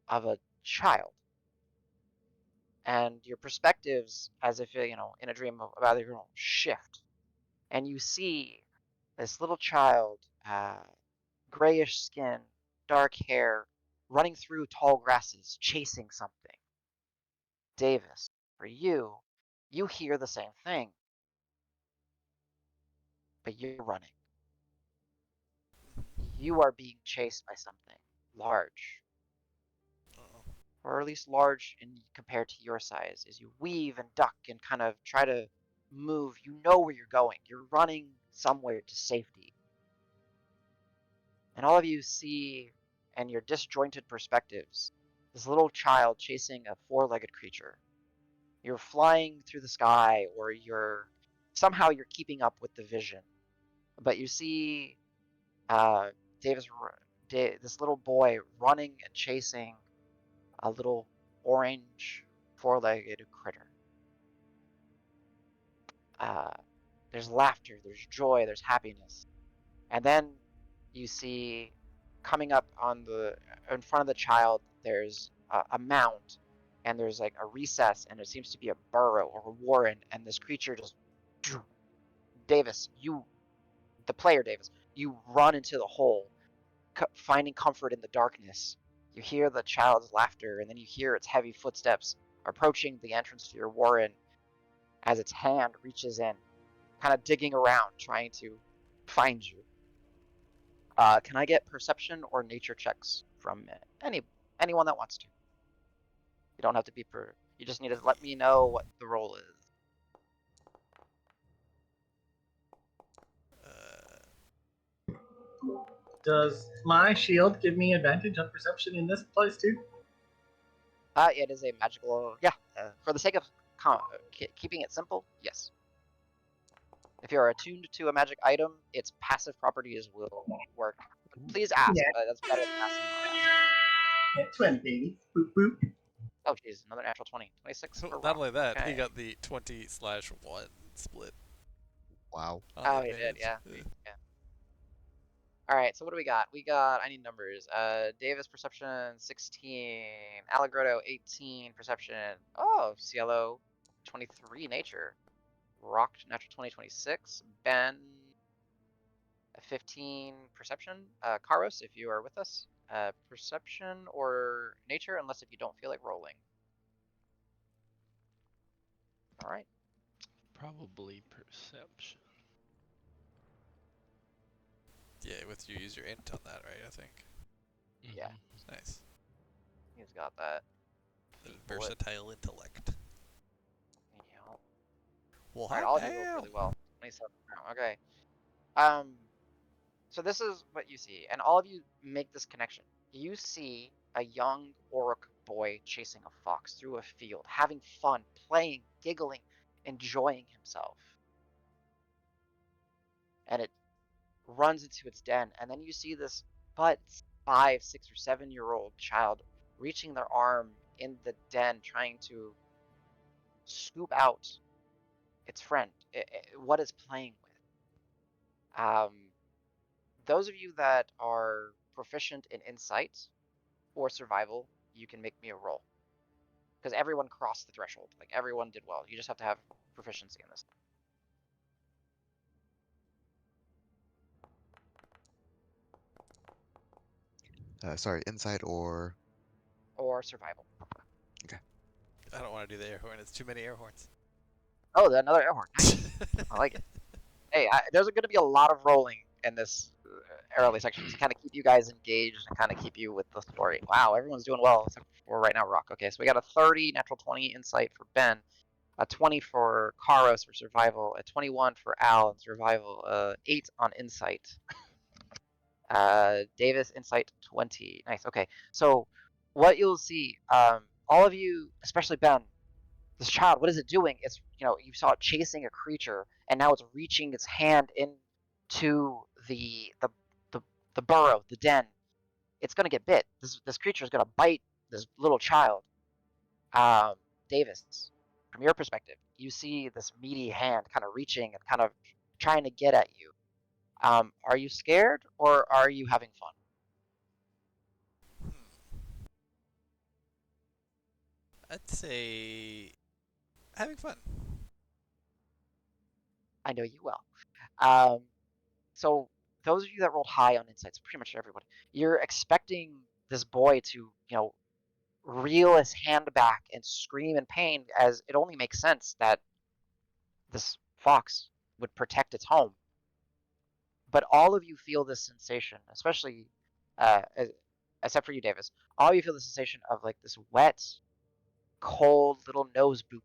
of a child. And your perspectives, as if, in a dream about your own, shift. And you see this little child, grayish skin, dark hair, running through tall grasses, chasing something. Davis, for you, you hear the same thing. but you're running. You are being chased by something large, Uh-oh. or at least large in compared to your size. As you weave and duck and kind of try to move, you know where you're going. You're running somewhere to safety. And all of you see, in your disjointed perspectives, this little child chasing a four-legged creature. You're flying through the sky, or somehow you're keeping up with the vision. But you see Davis, this little boy running and chasing a little orange four-legged critter. Uh, there's laughter, there's joy, there's happiness. And then you see coming up in front of the child, there's a mound, and there's like a recess, and there seems to be a burrow or a warren, and this creature just, Davis, the player Davis, you run into the hole, finding comfort in the darkness. You hear the child's laughter, and then you hear its heavy footsteps approaching the entrance to your warren as its hand reaches in, kind of digging around, trying to find you. Can I get perception or nature checks from anyone that wants to? You don't have to be you just need to let me know what the roll is. Does my shield give me advantage on perception in this place too? It is a magical. Yeah. For the sake of keeping it simple, yes. If you're attuned to a magic item, its passive properties will work. Please ask. Yeah. That's better than asking not asking. At 20, baby. Boop boop. Oh, jeez, another natural 20. 26 for Not Rock. only that, he Okay. got the 20/1 split Wow. on Oh, the he did, advantage. yeah. Yeah. All right, so what do we got? I need numbers. Davis perception 16, Allegretto 18 perception. Oh, Cielo 23 nature. Rock natural 20 26. Ben 15 perception. Karos, if you are with us, perception or nature, unless if you don't feel like rolling. All right. Probably perception. Yeah, with you use your int on that, right? I think. Yeah. Nice. He's got that. The Bullet. versatile intellect. Yeah. Well, All right, hot all of you rolled damn. really well. 27. Okay. So this is what you see, and all of you make this connection. You see a young Orc boy chasing a fox through a field, having fun, playing, giggling, enjoying himself. And it runs into its den, and then you see this but 5, 6, or 7-year-old child reaching their arm in the den, trying to scoop out its friend, what it's playing with. Those of you that are proficient in insight or survival, you can make me a roll. Because everyone crossed the threshold. Like, everyone did well. You just have to have proficiency in this. Sorry, insight or Or survival. I don't want to do the air horn. It's too many air horns. Oh, another air horn. Nice. I like it. Hey, there's going to be a lot of rolling in this early section to kind of keep you guys engaged and kind of keep you with the story. Wow, everyone's doing well except for right now Rock. Okay, so we got a 30 natural 20 insight for Ben, a 20 for Karos for survival, a 21 for Al in survival, 8 on insight. Davis insight 20. Nice. Okay, so what you'll see, all of you, especially Ben, this child, what is it doing? It's, you saw it chasing a creature, and now it's reaching its hand into the burrow, the den. It's gonna get bit. This creature is gonna bite this little child. Um, Davis, from your perspective, you see this meaty hand kind of reaching and kind of trying to get at you. Are you scared or are you having fun? I'd say having fun. I know you well. Um, so those of you that rolled high on insights, pretty much everybody, you're expecting this boy to, reel his hand back and scream in pain, as it only makes sense that this fox would protect its home. but all of you feel this sensation, especially, uh, except for you, Davis. All of you feel the sensation of like this wet, cold little nose boop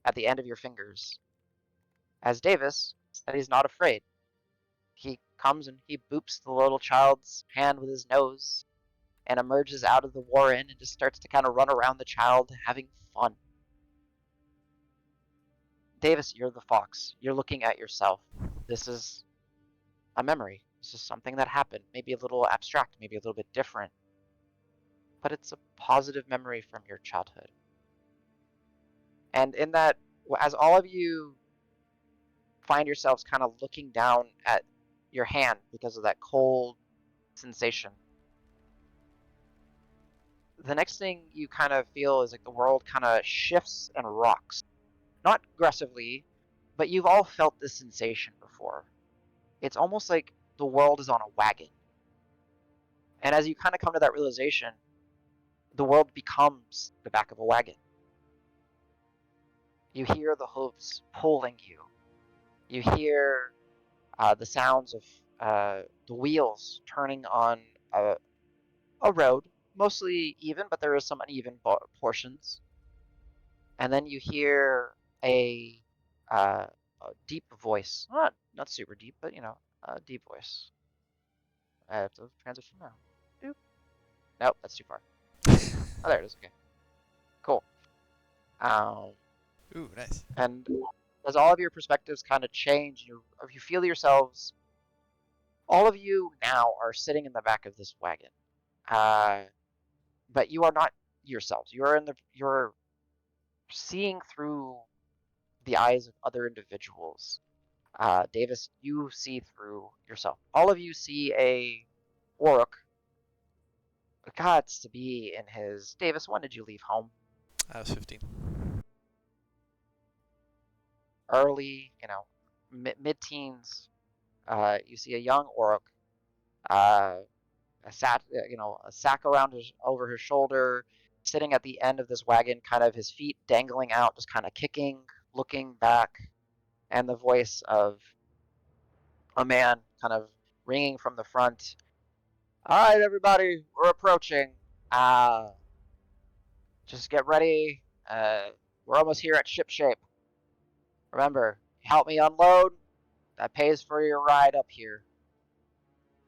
at the end of your fingers. As Davis said, he's not afraid. He comes and he boops the little child's hand with his nose and emerges out of the warren and just starts to kind of run around the child having fun. Davis, you're the fox. You're looking at yourself. This is a memory. This is something that happened. Maybe a little abstract, maybe a little bit different. But it's a positive memory from your childhood. And in that, as all of you find yourselves kind of looking down at your hand because of that cold sensation, the next thing you kind of feel is like the world kind of shifts and rocks. Not aggressively, but you've all felt this sensation before. It's almost like the world is on a wagon. And as you kind of come to that realization, the world becomes the back of a wagon. You hear the hooves pulling you. You hear the sounds of the wheels turning on a road, mostly even, but there is some uneven portions. And then you hear a deep voice, not super deep, but a deep voice. I have to transition now. Doop. Nope, that's too far. Oh, there it is. Okay, cool. Ooh, nice. And as all of your perspectives kind of change, you feel yourselves. All of you now are sitting in the back of this wagon, but you are not yourselves. You're seeing through the eyes of other individuals. Davis, you see through yourself. All of you see a Orc. Gods to be in his. Davis, when did you leave home? I was 15. Early, mid-teens. You see a young Orc, a sack around over his shoulder, sitting at the end of this wagon, kind of his feet dangling out, just kind of kicking, looking back, and the voice of a man kind of ringing from the front. All right, everybody, we're approaching. Just get ready. We're almost here at ship shape. Remember, help me unload. That pays for your ride up here.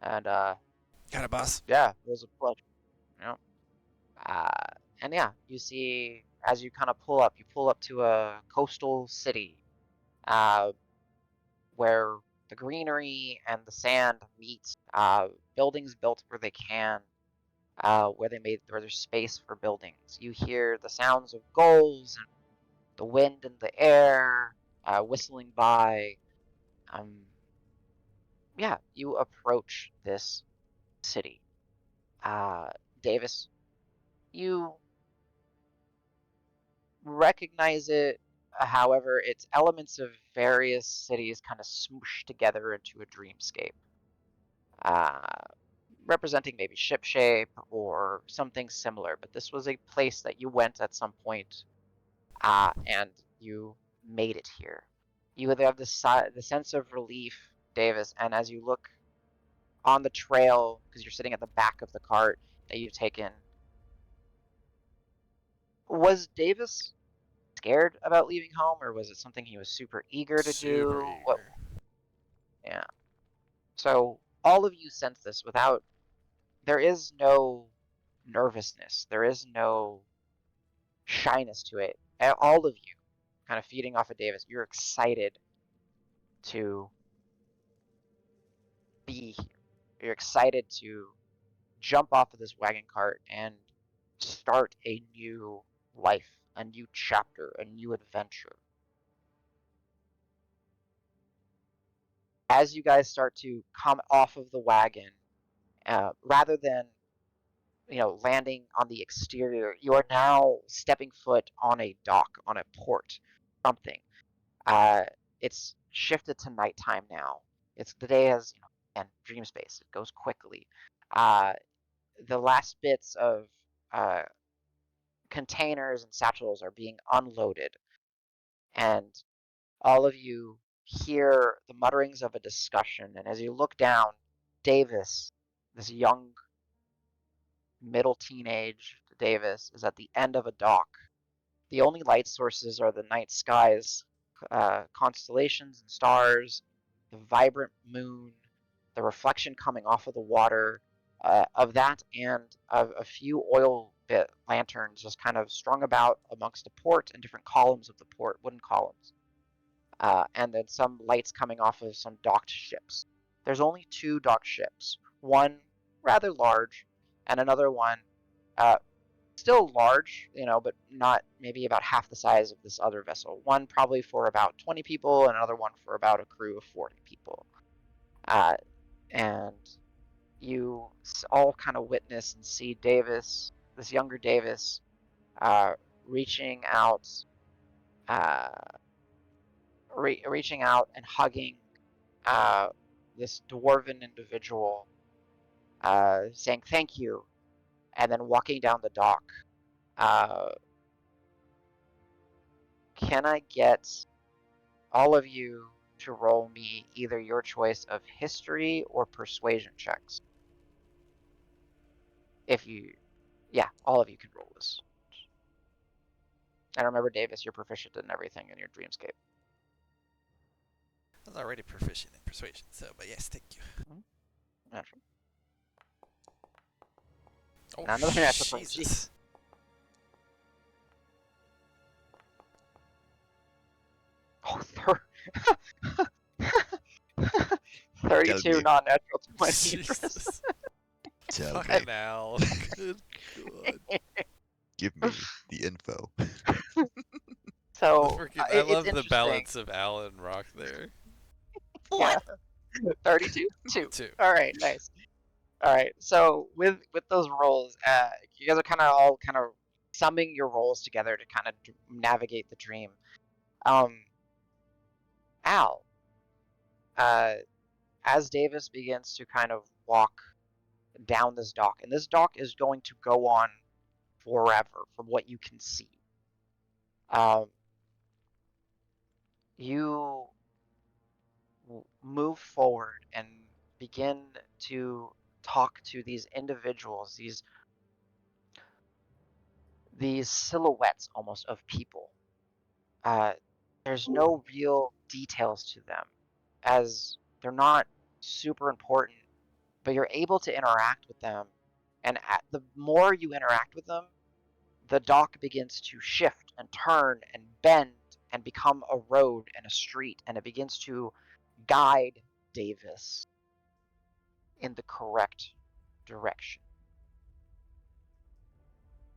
And Got it, boss. yeah, it was a pleasure. You know. And yeah, you see as you kind of you pull up to a coastal city, where the greenery and the sand meet. Buildings built where they can, where there's space for buildings. You hear the sounds of gulls and the wind in the air, whistling by. Yeah, you approach this city. Davis, you recognize it. However, it's elements of various cities kind of smooshed together into a dreamscape, uh, representing maybe ship shape or something similar. But this was a place that you went at some point, and you made it here. You have the sense of relief, Davis, and as you look on the trail, because you're sitting at the back of the cart that you've taken, was Davis scared about leaving home, or was it something he was super eager to Super do? What? eager. Yeah. So all of you sense this without. There is no nervousness. There is no shyness to it. All of you, kind of feeding off of Davis, you're excited to be here. You're excited to jump off of this wagon cart and start a new life, a new chapter, a new adventure. As you guys start to come off of the wagon, rather than landing on the exterior, you are now stepping foot on a dock, on a port, something. It's shifted to nighttime now. The day has, and dream space. It goes quickly. The last bits of containers and satchels are being unloaded, and all of you hear the mutterings of a discussion, and as you look down, Davis, this young middle teenage Davis, is at the end of a dock. The only light sources are the night skies, constellations and stars, the vibrant moon, the reflection coming off of the water, of that, and of a few oil bit lanterns just kind of strung about amongst the port and different columns of the port, wooden columns. And then some lights coming off of some docked ships. There's only 2 docked ships, one rather large, and another one still large, but not maybe about half the size of this other vessel. One probably for about 20 people, and another one for about a crew of 40 people. And you all kind of witness and see Davis, this younger Davis, reaching out, reaching out and hugging this dwarven individual, saying thank you, and then walking down the dock. Can I get all of you to roll me either your choice of history or persuasion checks? Yeah, all of you can roll this. And remember, Davis, you're proficient in everything in your dreamscape. I was already proficient in persuasion, so, but yes, thank you. Natural. Oh, Another natural 20. Jesus. Oh, 32 be- non-natural 20. Jesus. Tell me. Fucking hell. Good God. Give me the info. So I it's love the interesting. balance of Al and Rock there. Yeah. 32? 2. 2. All right, nice. All right, so with those rolls, you guys are all summing your rolls together to kind of navigate the dream. Al, as Davis begins to kind of walk down this dock, and this dock is going to go on forever from what you can see. You move forward and begin to talk to these individuals, these silhouettes almost of people. There's no real details to them, as they're not super important, but you're able to interact with them, and the more you interact with them, the dock begins to shift and turn and bend and become a road and a street, and it begins to guide Davis in the correct direction.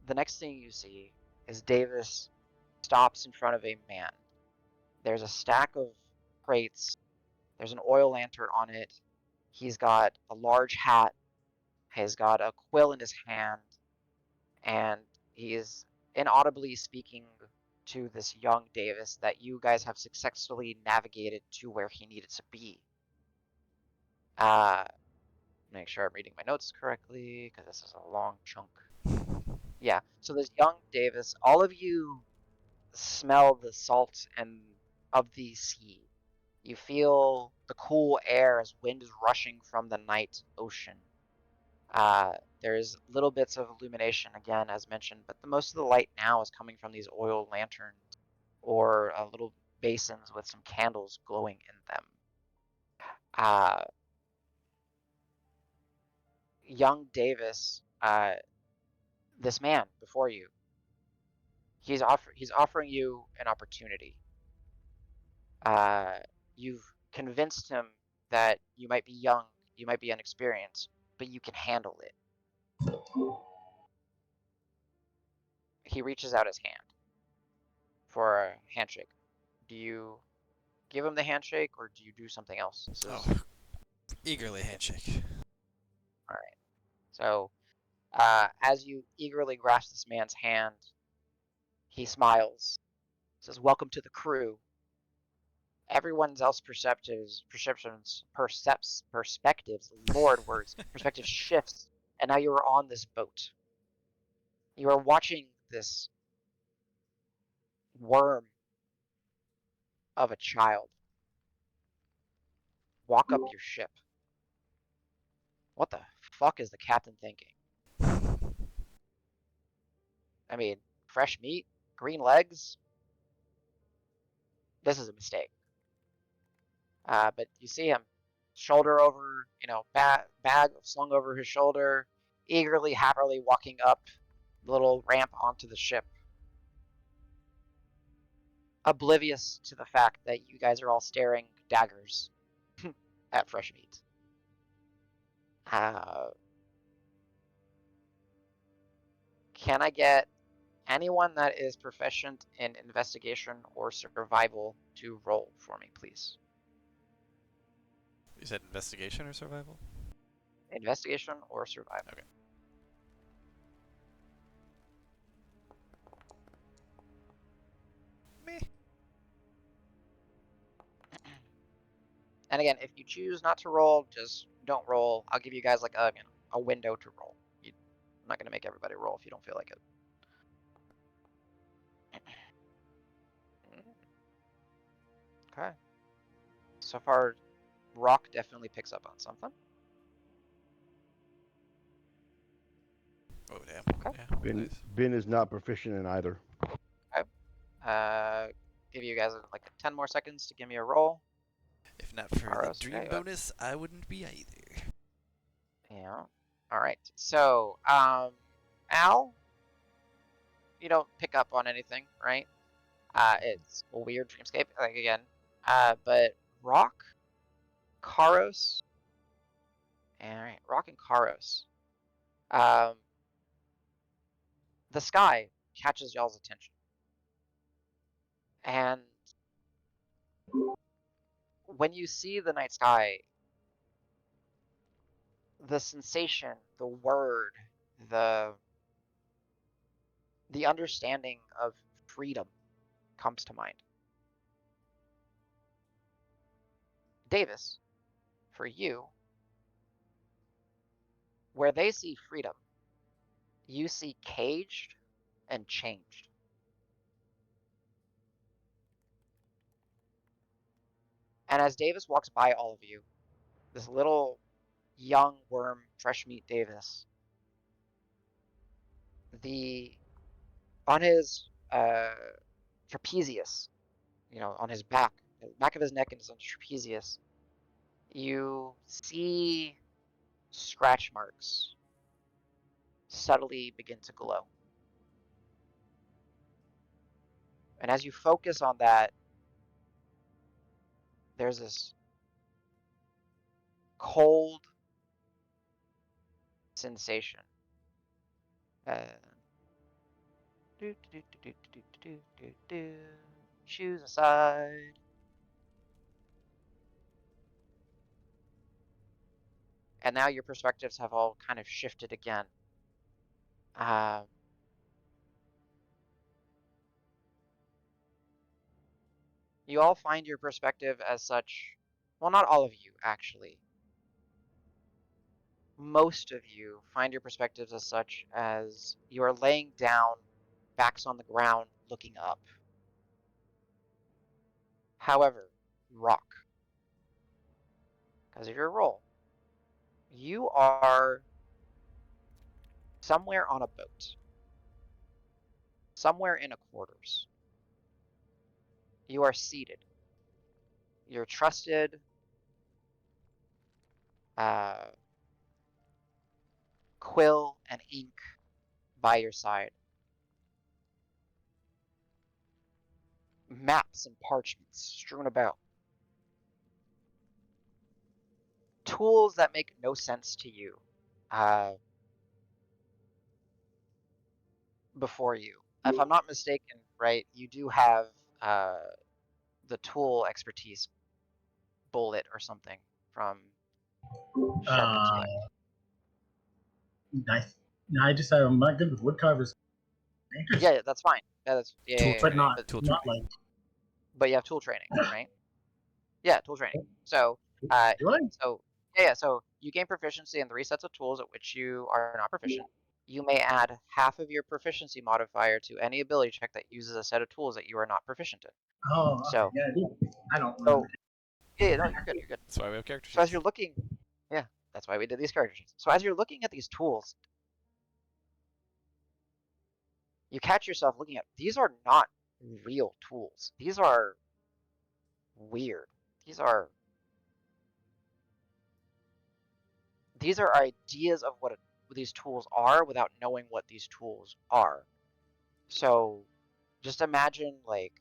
The next thing you see is Davis stops in front of a man. There's a stack of crates. There's an oil lantern on it. He's got a large hat. He's got a quill in his hand. And he is inaudibly speaking to this young Davis that you guys have successfully navigated to where he needed to be. Make sure I'm reading my notes correctly, because this is a long chunk. Yeah, so this young Davis, all of you smell the salt and of the sea. You feel the cool air as wind is rushing from the night ocean. There's little bits of illumination again, as mentioned, but most of the light now is coming from these oil lanterns or little basins with some candles glowing in them. Young Davis, this man before you, he's offering you an opportunity. You've convinced him that you might be young, you might be inexperienced, but you can handle it. He reaches out his hand for a handshake. Do you give him the handshake, or do you do something else? Oh, eagerly handshake. All right. So, as you eagerly grasp this man's hand, he smiles, says, "Welcome to the crew." Everyone's else perspectives, Lord words, perspective shifts, and now you are on this boat. You are watching this worm of a child walk up your ship. What the fuck is the captain thinking? I mean, fresh meat, green legs. This is a mistake. But you see him, shoulder over, bag slung over his shoulder, eagerly, happily walking up the little ramp onto the ship, oblivious to the fact that you guys are all staring daggers at fresh meat. Can I get anyone that is proficient in investigation or survival to roll for me, please? You said investigation or survival? Investigation or survival. Okay. Meh. And again, if you choose not to roll, just don't roll. I'll give you guys like a window to roll. I'm not going to make everybody roll if you don't feel like it. Okay. So far, Rock definitely picks up on something. Oh, damn. Okay. Yeah, nice. Ben is not proficient in either. Give you guys like 10 more seconds to give me a roll. If not for Aros, the dream okay, bonus, I wouldn't be either. Yeah. All right. So, Al, you don't pick up on anything, right? It's a weird dreamscape, like again. But Rock, Karos, all right, Rock and Karos. The sky catches y'all's attention, and when you see the night sky, the sensation, the word, the understanding of freedom comes to mind. Davis, for you, where they see freedom, you see caged and changed. And as Davis walks by all of you, this little young worm, fresh meat Davis, on his trapezius, on his back of his neck and his trapezius, you see scratch marks subtly begin to glow. And as you focus on that, there's this cold sensation. Shoes aside. And now your perspectives have all kind of shifted again. You all find your perspective as such, well, not all of you, actually. Most of you find your perspectives as such as you are laying down, backs on the ground, looking up. However, Rock, because of your role, you are somewhere on a boat, somewhere in a quarters. You are seated. You're trusted. Quill and ink by your side. Maps and parchments strewn about. Tools that make no sense to you before you. If I'm not mistaken, right, you do have the tool expertise bullet or something from Sharp Intellect. I just I'm not good with woodcarvers. Yeah, that's fine. But not Tool not training. like. But you have tool training, right? Yeah, tool training. So, Do I? so you gain proficiency in 3 sets of tools at which you are not proficient. You may add half of your proficiency modifier to any ability check that uses a set of tools that you are not proficient in. Oh, okay. So, Yeah, I don't remember. Yeah, no, you're good. You're good. That's why we have character So as sheets. you're looking, yeah, that's why we did these character sheets. So as you're looking at these tools, you catch yourself looking at these are not real tools. These are weird. These are ideas of what these tools are without knowing what these tools are. So just imagine like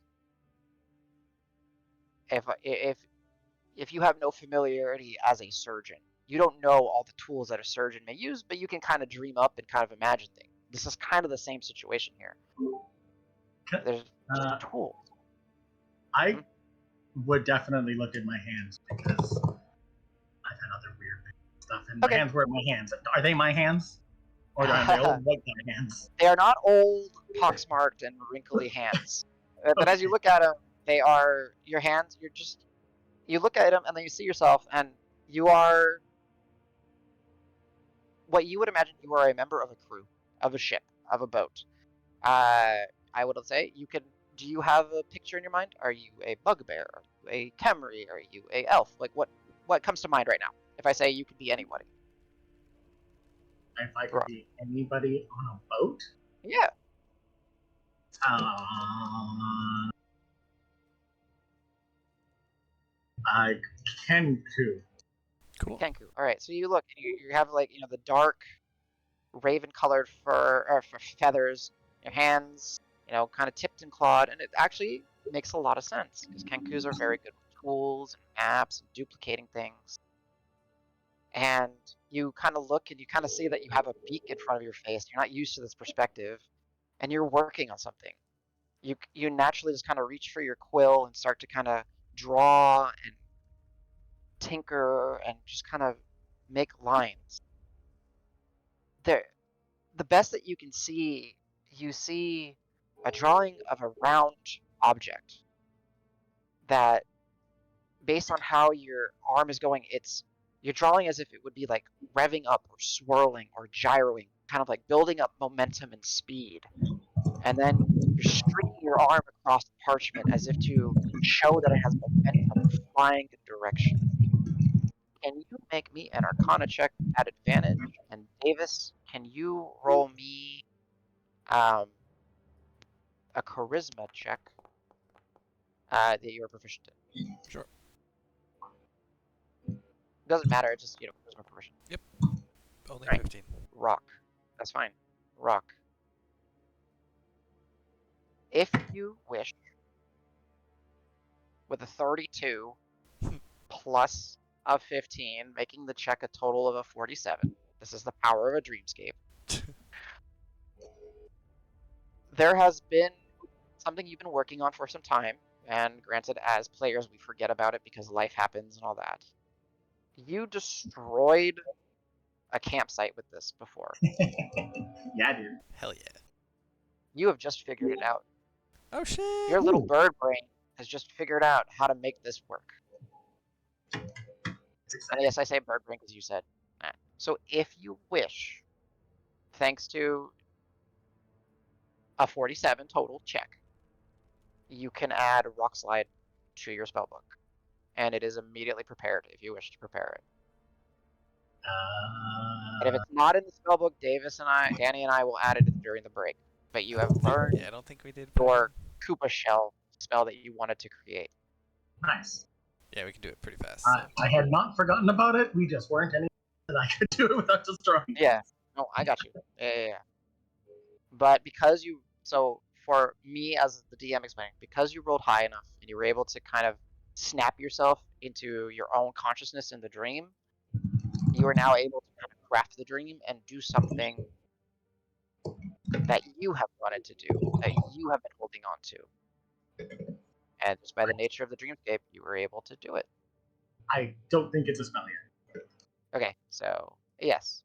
if you have no familiarity as a surgeon, you don't know all the tools that a surgeon may use, but you can kind of dream up and kind of imagine things. This is kind of the same situation here. There's just Uh, tools. I would definitely look at my hands because I've had other weird stuff in Okay. my hands. Where are my hands? Are they my hands? Or are they old white guy hands? They are not old, poxmarked, and wrinkly hands. But as you Okay. look at them, they are your hands. You look at them and then you see yourself, and you are what you would imagine you are a member of a crew, of a ship, of a boat. I would say you can. Do you have a picture in your mind? Are you a bugbear? Are you a Khemri? Are you a elf? Like what comes to mind right now? If I say you could be anybody. If I could Rock. be anybody on a boat, Yeah. I can too. Cool. Kenku. All right. So you look, and you have like the dark raven-colored fur or feathers. Your hands, kind of tipped and clawed, and it actually makes a lot of sense because Kenkus are very good with tools and maps and duplicating things. And you kind of look and you kind of see that you have a beak in front of your face. You're not used to this perspective, and you're working on something. You naturally just kind of reach for your quill and start to kind of draw and tinker and just kind of make lines. The best that you can see, you see a drawing of a round object that, based on how your arm is going, you're drawing as if it would be like revving up or swirling or gyroing, kind of like building up momentum and speed. And then you're streaking your arm across the parchment as if to show that it has momentum flying in direction. Can you make me an Arcana check at advantage? And Davis, can you roll me a Charisma check that you're proficient in? Sure. Doesn't matter. It's just Charisma proficient. Yep. Only Right. 15. Rock. That's fine. Rock. If you wish, with a 32 plus a 15, making the check a total of a 47. This is the power of a dreamscape. There has been something you've been working on for some time, and granted, as players, we forget about it because life happens and all that. You destroyed a campsite with this before. Yeah, dude. Hell yeah. You have just figured it out. Oh shit. Your little bird brain has just figured out how to make this work. And yes, I say bird brain because you said that. So if you wish, thanks to a 47 total check, you can add Rock Slide to your spellbook. And it is immediately prepared if you wish to prepare it. And if it's not in the spellbook, Danny and I will add it during the break. But you have learned Yeah, I don't think we did. your Koopa Shell spell that you wanted to create. Nice. Yeah, we can do it pretty fast. I had not forgotten about it. We just weren't any that I could do it without destroying. Yeah. No, I got you. Yeah. But because so for me as the DM explaining, because you rolled high enough and you were able to kind of snap yourself into your own consciousness in the dream, you are now able to kind of craft the dream and do something that you have wanted to do, that you have been holding on to. And just by the nature of the dreamscape, you were able to do it. I don't think it's a spell yet. Okay, so yes.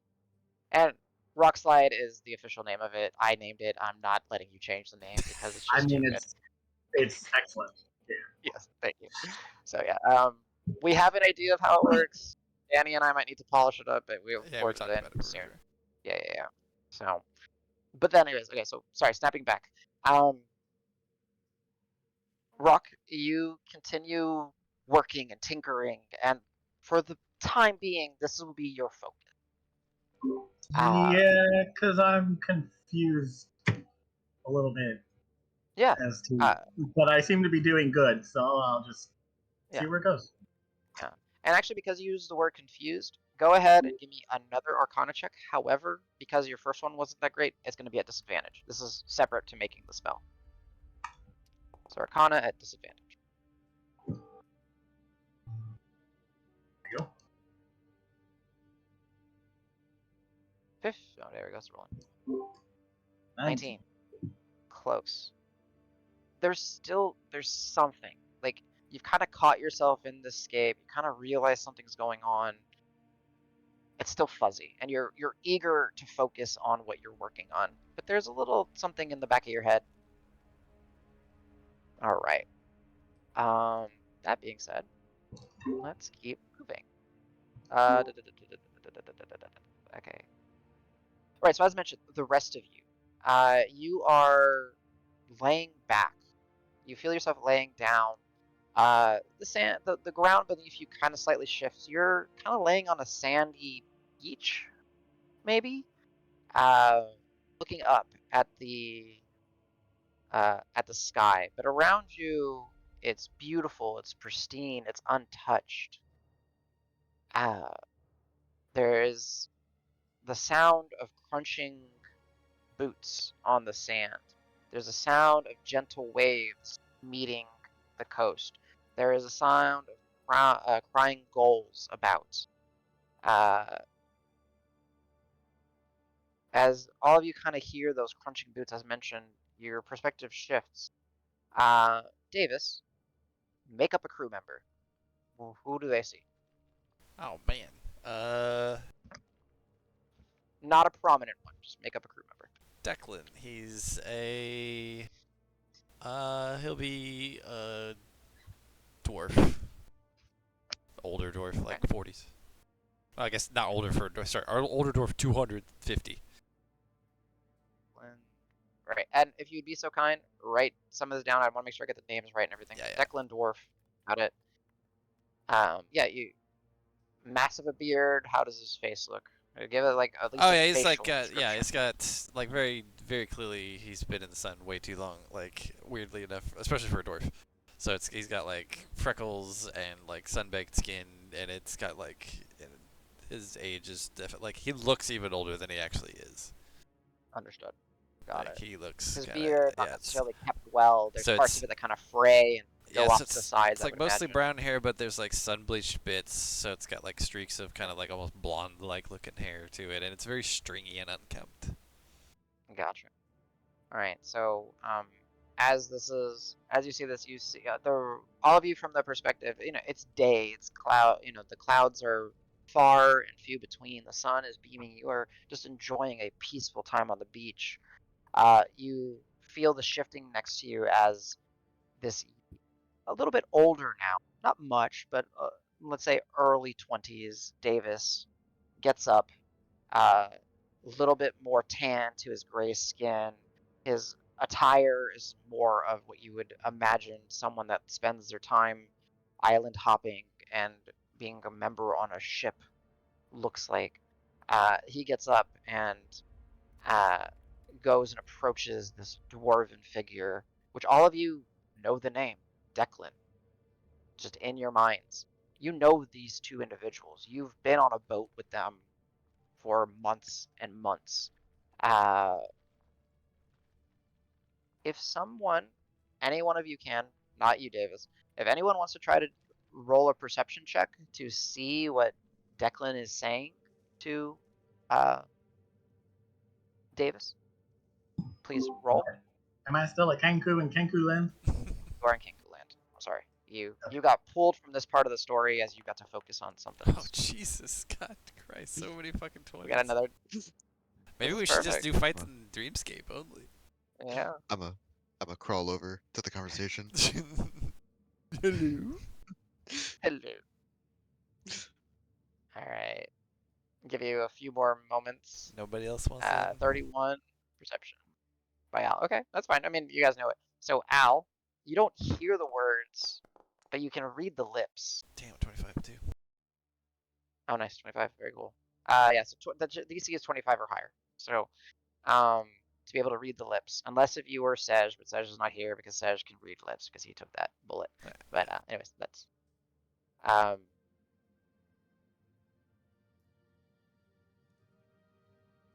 And Rock Slide is the official name of it. I named it. I'm not letting you change the name because it's just too good. It's excellent. Yeah. Yes, thank you. So yeah, we have an idea of how it works. Danny and I might need to polish it up, but we'll Yeah, we're work talking it about in it for soon. sure. Yeah. So, but then anyways, okay. So sorry, snapping back. Rock, you continue working and tinkering, and for the time being, this will be your focus. Yeah, because I'm confused a little bit Yeah. as to, but I seem to be doing good, so I'll just see Yeah. where it goes. Yeah. And actually, because you used the word confused, go ahead and give me another Arcana check. However, because your first one wasn't that great, it's going to be at disadvantage. This is separate to making the spell. So Arcana at disadvantage. There you go. Oh, there it goes, rolling. 19. Close. There's something. Like, you've kind of caught yourself in this scape. You kind of realize something's going on. It's still fuzzy, and you're eager to focus on what you're working on. But there's a little something in the back of your head. All right. That being said, let's keep moving. Okay. Right, so as mentioned, the rest of you. You are laying back. You feel yourself laying down. The ground beneath you kind of slightly shifts. You're kind of laying on a sandy beach, maybe. Looking up at the sky, but around you, it's beautiful, it's pristine, it's untouched. There's the sound of crunching boots on the sand. There's a sound of gentle waves meeting the coast. There is a sound of crying gulls about. As all of you kind of hear those crunching boots, as mentioned, your perspective shifts. Davis, make up a crew member. Who do they see? Oh man. Not a prominent one. Just make up a crew member. Declan. He's a. He'll be a dwarf. Older dwarf, like 40s. Well, I guess not older for. Sorry, older dwarf 250. Right, and if you'd be so kind, write some of this down. I want to make sure I get the names right and everything. Yeah, yeah. Declan Dwarf, got it. Yeah, you massive a beard. How does his face look? Give it like at least. Oh a yeah, he's facial like yeah, description. he's got like very very clearly he's been in the sun way too long. Like weirdly enough, especially for a dwarf. So he's got like freckles and like sunbaked skin, and it's got like his age is definitely like he looks even older than he actually is. Understood. Got Like it. he looks His kind of beard not yeah. necessarily kept well. There's So parts it's of it that kind of fray and go yeah, so off to the sides. it's I like would mostly imagine. brown hair, but there's like sun bleached bits, so it's got like streaks of kind of like almost blonde like looking hair to it, and it's very stringy and unkempt. Gotcha. All right. So, as you see this, you see all of you from the perspective. It's day. It's cloud. The clouds are far and few between. The sun is beaming. You are just enjoying a peaceful time on the beach. You feel the shifting next to you as this a little bit older now, not much, but let's say early 20s. Davis gets up, a little bit more tan to his gray skin. His attire is more of what you would imagine someone that spends their time island hopping and being a member on a ship looks like. He gets up and uh, goes and approaches this dwarven figure, which all of you know the name, Declan, just in your minds. You know these two individuals. You've been on a boat with them for months and months. Uh, if any one of you can, not you, Davis, if anyone wants to try to roll a perception check to see what Declan is saying to Davis, please roll. Am I still at Kenku in Kenku Land? You are in Kingu Land. I'm sorry. You got pulled from this part of the story as you got to focus on something Oh else. Jesus, God Christ, so many fucking 20s. We got another. Maybe we should just do fights in Dreamscape only. Yeah. I'm a crawl over to the conversation. Hello. Hello. All right. Give you a few more moments. Nobody else wants to. 31 perception by Al. Okay, that's fine. I mean, you guys know it. So Al, you don't hear the words but you can read the lips. Damn, 25 too. Oh, nice, 25. Very cool. Yeah, so the DC is 25 or higher. So, to be able to read the lips, unless if you were Sej, but Sej is not here because Sej can read lips because he took that bullet. But anyways, that's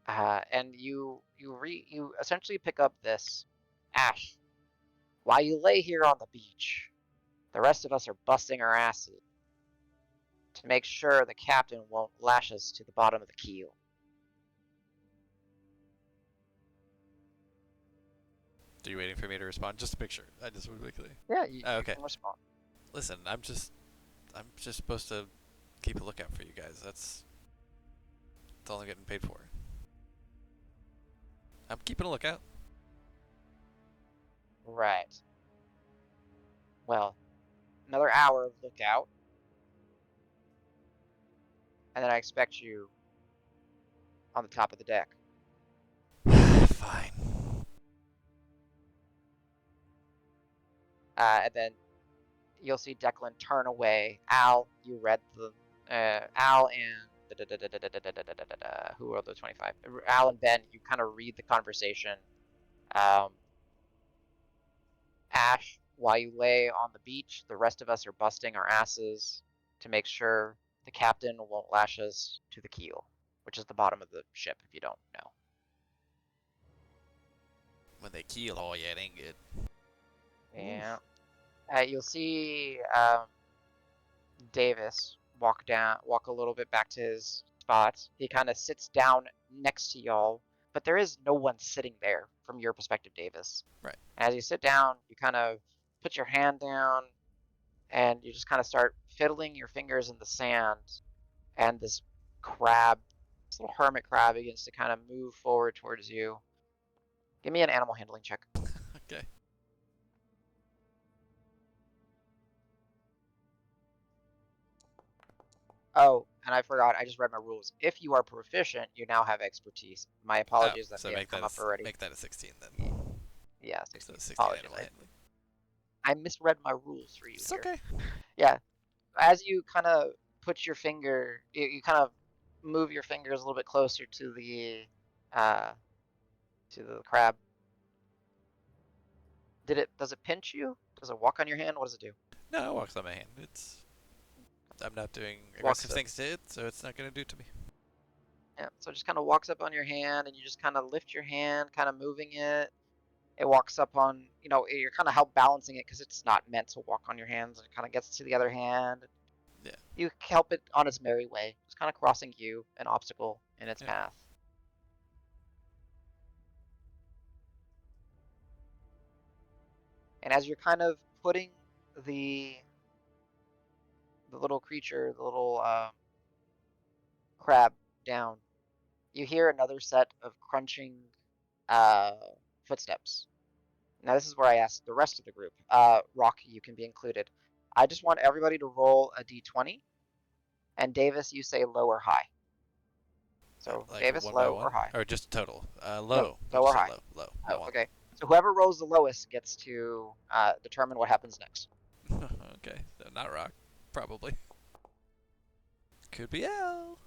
and you essentially pick up this Ash. While you lay here on the beach, the rest of us are busting our asses to make sure the captain won't lash us to the bottom of the keel. Are you waiting for me to respond? Just a picture. I just want to be clear. Yeah, you okay. can respond. Listen, I'm just supposed to keep a lookout for you guys. That's all I'm getting paid for. I'm keeping a lookout. Right. Well, another hour of lookout, and then I expect you on the top of the deck. Fine. And then you'll see Declan turn away. Al, you read the Al and who are the 25? Al and Ben, you kind of read the conversation. Ash, while you lay on the beach, the rest of us are busting our asses to make sure the captain won't lash us to the keel, which is the bottom of the ship, if you don't know. When they keel all yet ain't good. Yeah. You'll see Davis walk a little bit back to his spot. He kind of sits down next to y'all, but there is no one sitting there from your perspective, Davis. Right. As you sit down, you kind of put your hand down and you just kind of start fiddling your fingers in the sand, and this crab, this little hermit crab, begins to kind of move forward towards you. Give me an animal handling check. Okay. Oh, and I forgot, I just read my rules. If you are proficient, you now have expertise. My apologies that so they have come up already. Make that a 16 then. Yeah, So 16. 16 Apologies. animal handling. I misread my rules for you It's here. okay. Yeah. As you kind of put your finger, you kind of move your fingers a little bit closer to the crab. Does it pinch you? Does it walk on your hand? What does it do? No, it walks on my hand. I'm not doing Walks aggressive up. things to it, so it's not gonna do to me. Yeah, so it just kind of walks up on your hand, and you just kind of lift your hand, kind of moving it. It walks up on, you're kind of help balancing it because it's not meant to walk on your hands. It kind of gets to the other hand. Yeah. You help it on its merry way. It's kind of crossing you, an obstacle in its path. And as you're kind of putting the little creature, the little crab down, you hear another set of crunching footsteps. Now this is where I asked the rest of the group. Rock, you can be included. I just want everybody to roll a d20, and Davis, you say low or high. So like Davis, one by low one, or high? or just total? Low. Low What'd you or say? high? Low. Oh, One. okay. So whoever rolls the lowest gets to determine what happens next. Okay, so not rock, probably. Could be Al.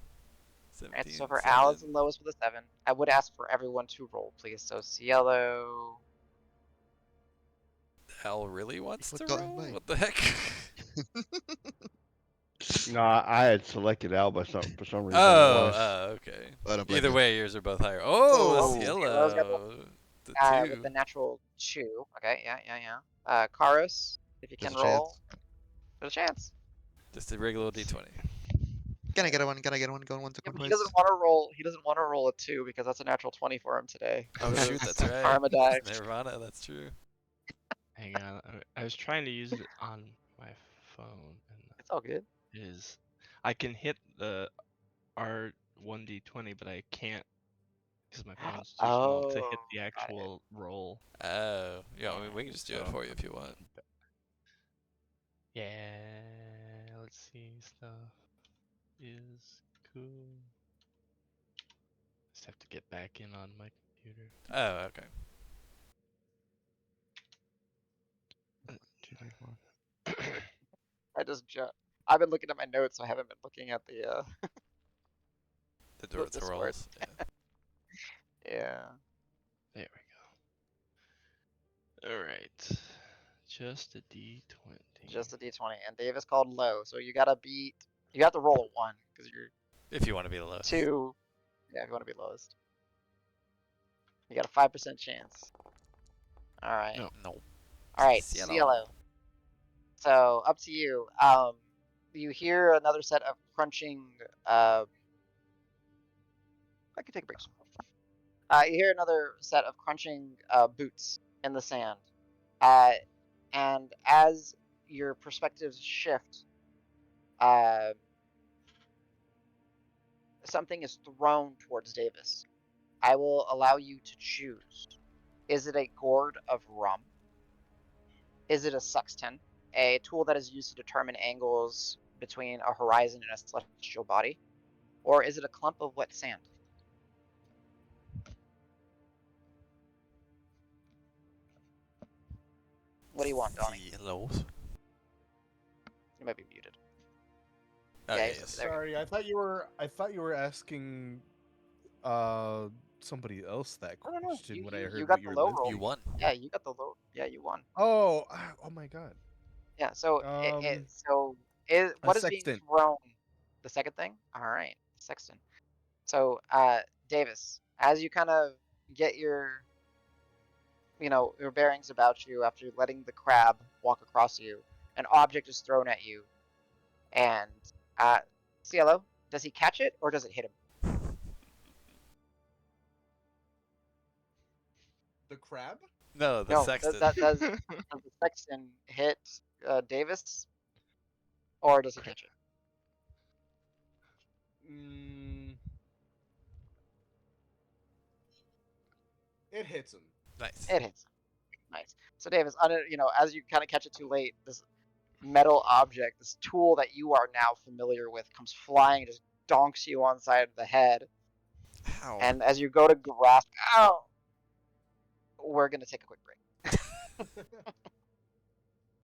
17, Right, so for 7. Al is the lowest with a 7. I would ask for everyone to roll, please. So Cielo. Al really wants to Forgot roll? mine. What the heck? No, I had selected Al for some reason. Okay. I don't blame Either you. way, yours are both higher. Oh, Oh, Cielo's got Cielo. The with 2. the natural 2. Okay, yeah. Karos, if you There's can a roll. chance. There's a chance. Just a regular d20. Can I get a one? Can I get one? Going once, Yeah, going but he twice. doesn't want to roll. He doesn't want to roll a 2 because that's a natural 20 for him today. Oh Because shoot, that's of right. Karma die. Nirvana, that's true. Hang on, I was trying to use it on my phone, and It's all good. I can hit the R1D20, but I can't because my phone's too small to hit the Got it. actual roll. Oh, yeah. I mean, we can just do it So- for you if you want. Yeah, let's see. Stuff is cool. Just have to get back in on my computer. Oh, okay. 2D1. I've been looking at my notes, so I haven't been looking at the The sword. rolls. Yeah. Yeah. There we go. All right. Just a D20. Just a D20, and Davis called low, so you gotta beat. You have to roll a 1 because you're If you want to be the lowest. 2. Yeah, if you want to be lowest. You got a 5% chance. All right. No. No. All right, Cielo. Cielo. So up to you. You hear another set of crunching. I can take a break. You hear another set of crunching boots in the sand, and as your perspectives shift, something is thrown towards Davis. I will allow you to choose. Is it a gourd of rum? Is it a sextant, a tool that is used to determine angles between a horizon and a celestial body? Or is it a clump of wet sand? What do you want, Donnie? Cielo. You might be muted. Okay, Yeah, yes. there you go. Sorry, I thought you were asking somebody else that No. question when I heard You what got you the were low listing. roll. You won. Yeah, you got the low. Yeah, you won. Oh my god. Yeah. So A what is being sextant. thrown? The second thing. All right, sextant. So Davis, as you kind of get your your bearings about you after letting the crab walk across you, an object is thrown at you, and Cielo, does he catch it or does it hit him? The crab? No, the No, sexton. does the sexton hit Davis or does he catch it? It hits him. Nice. It hits him. Nice. So Davis, as you kind of catch it too late, this metal object, this tool that you are now familiar with, comes flying and just donks you on the side of the head. Ow. And as you go to grasp, ow, we're gonna take a quick break.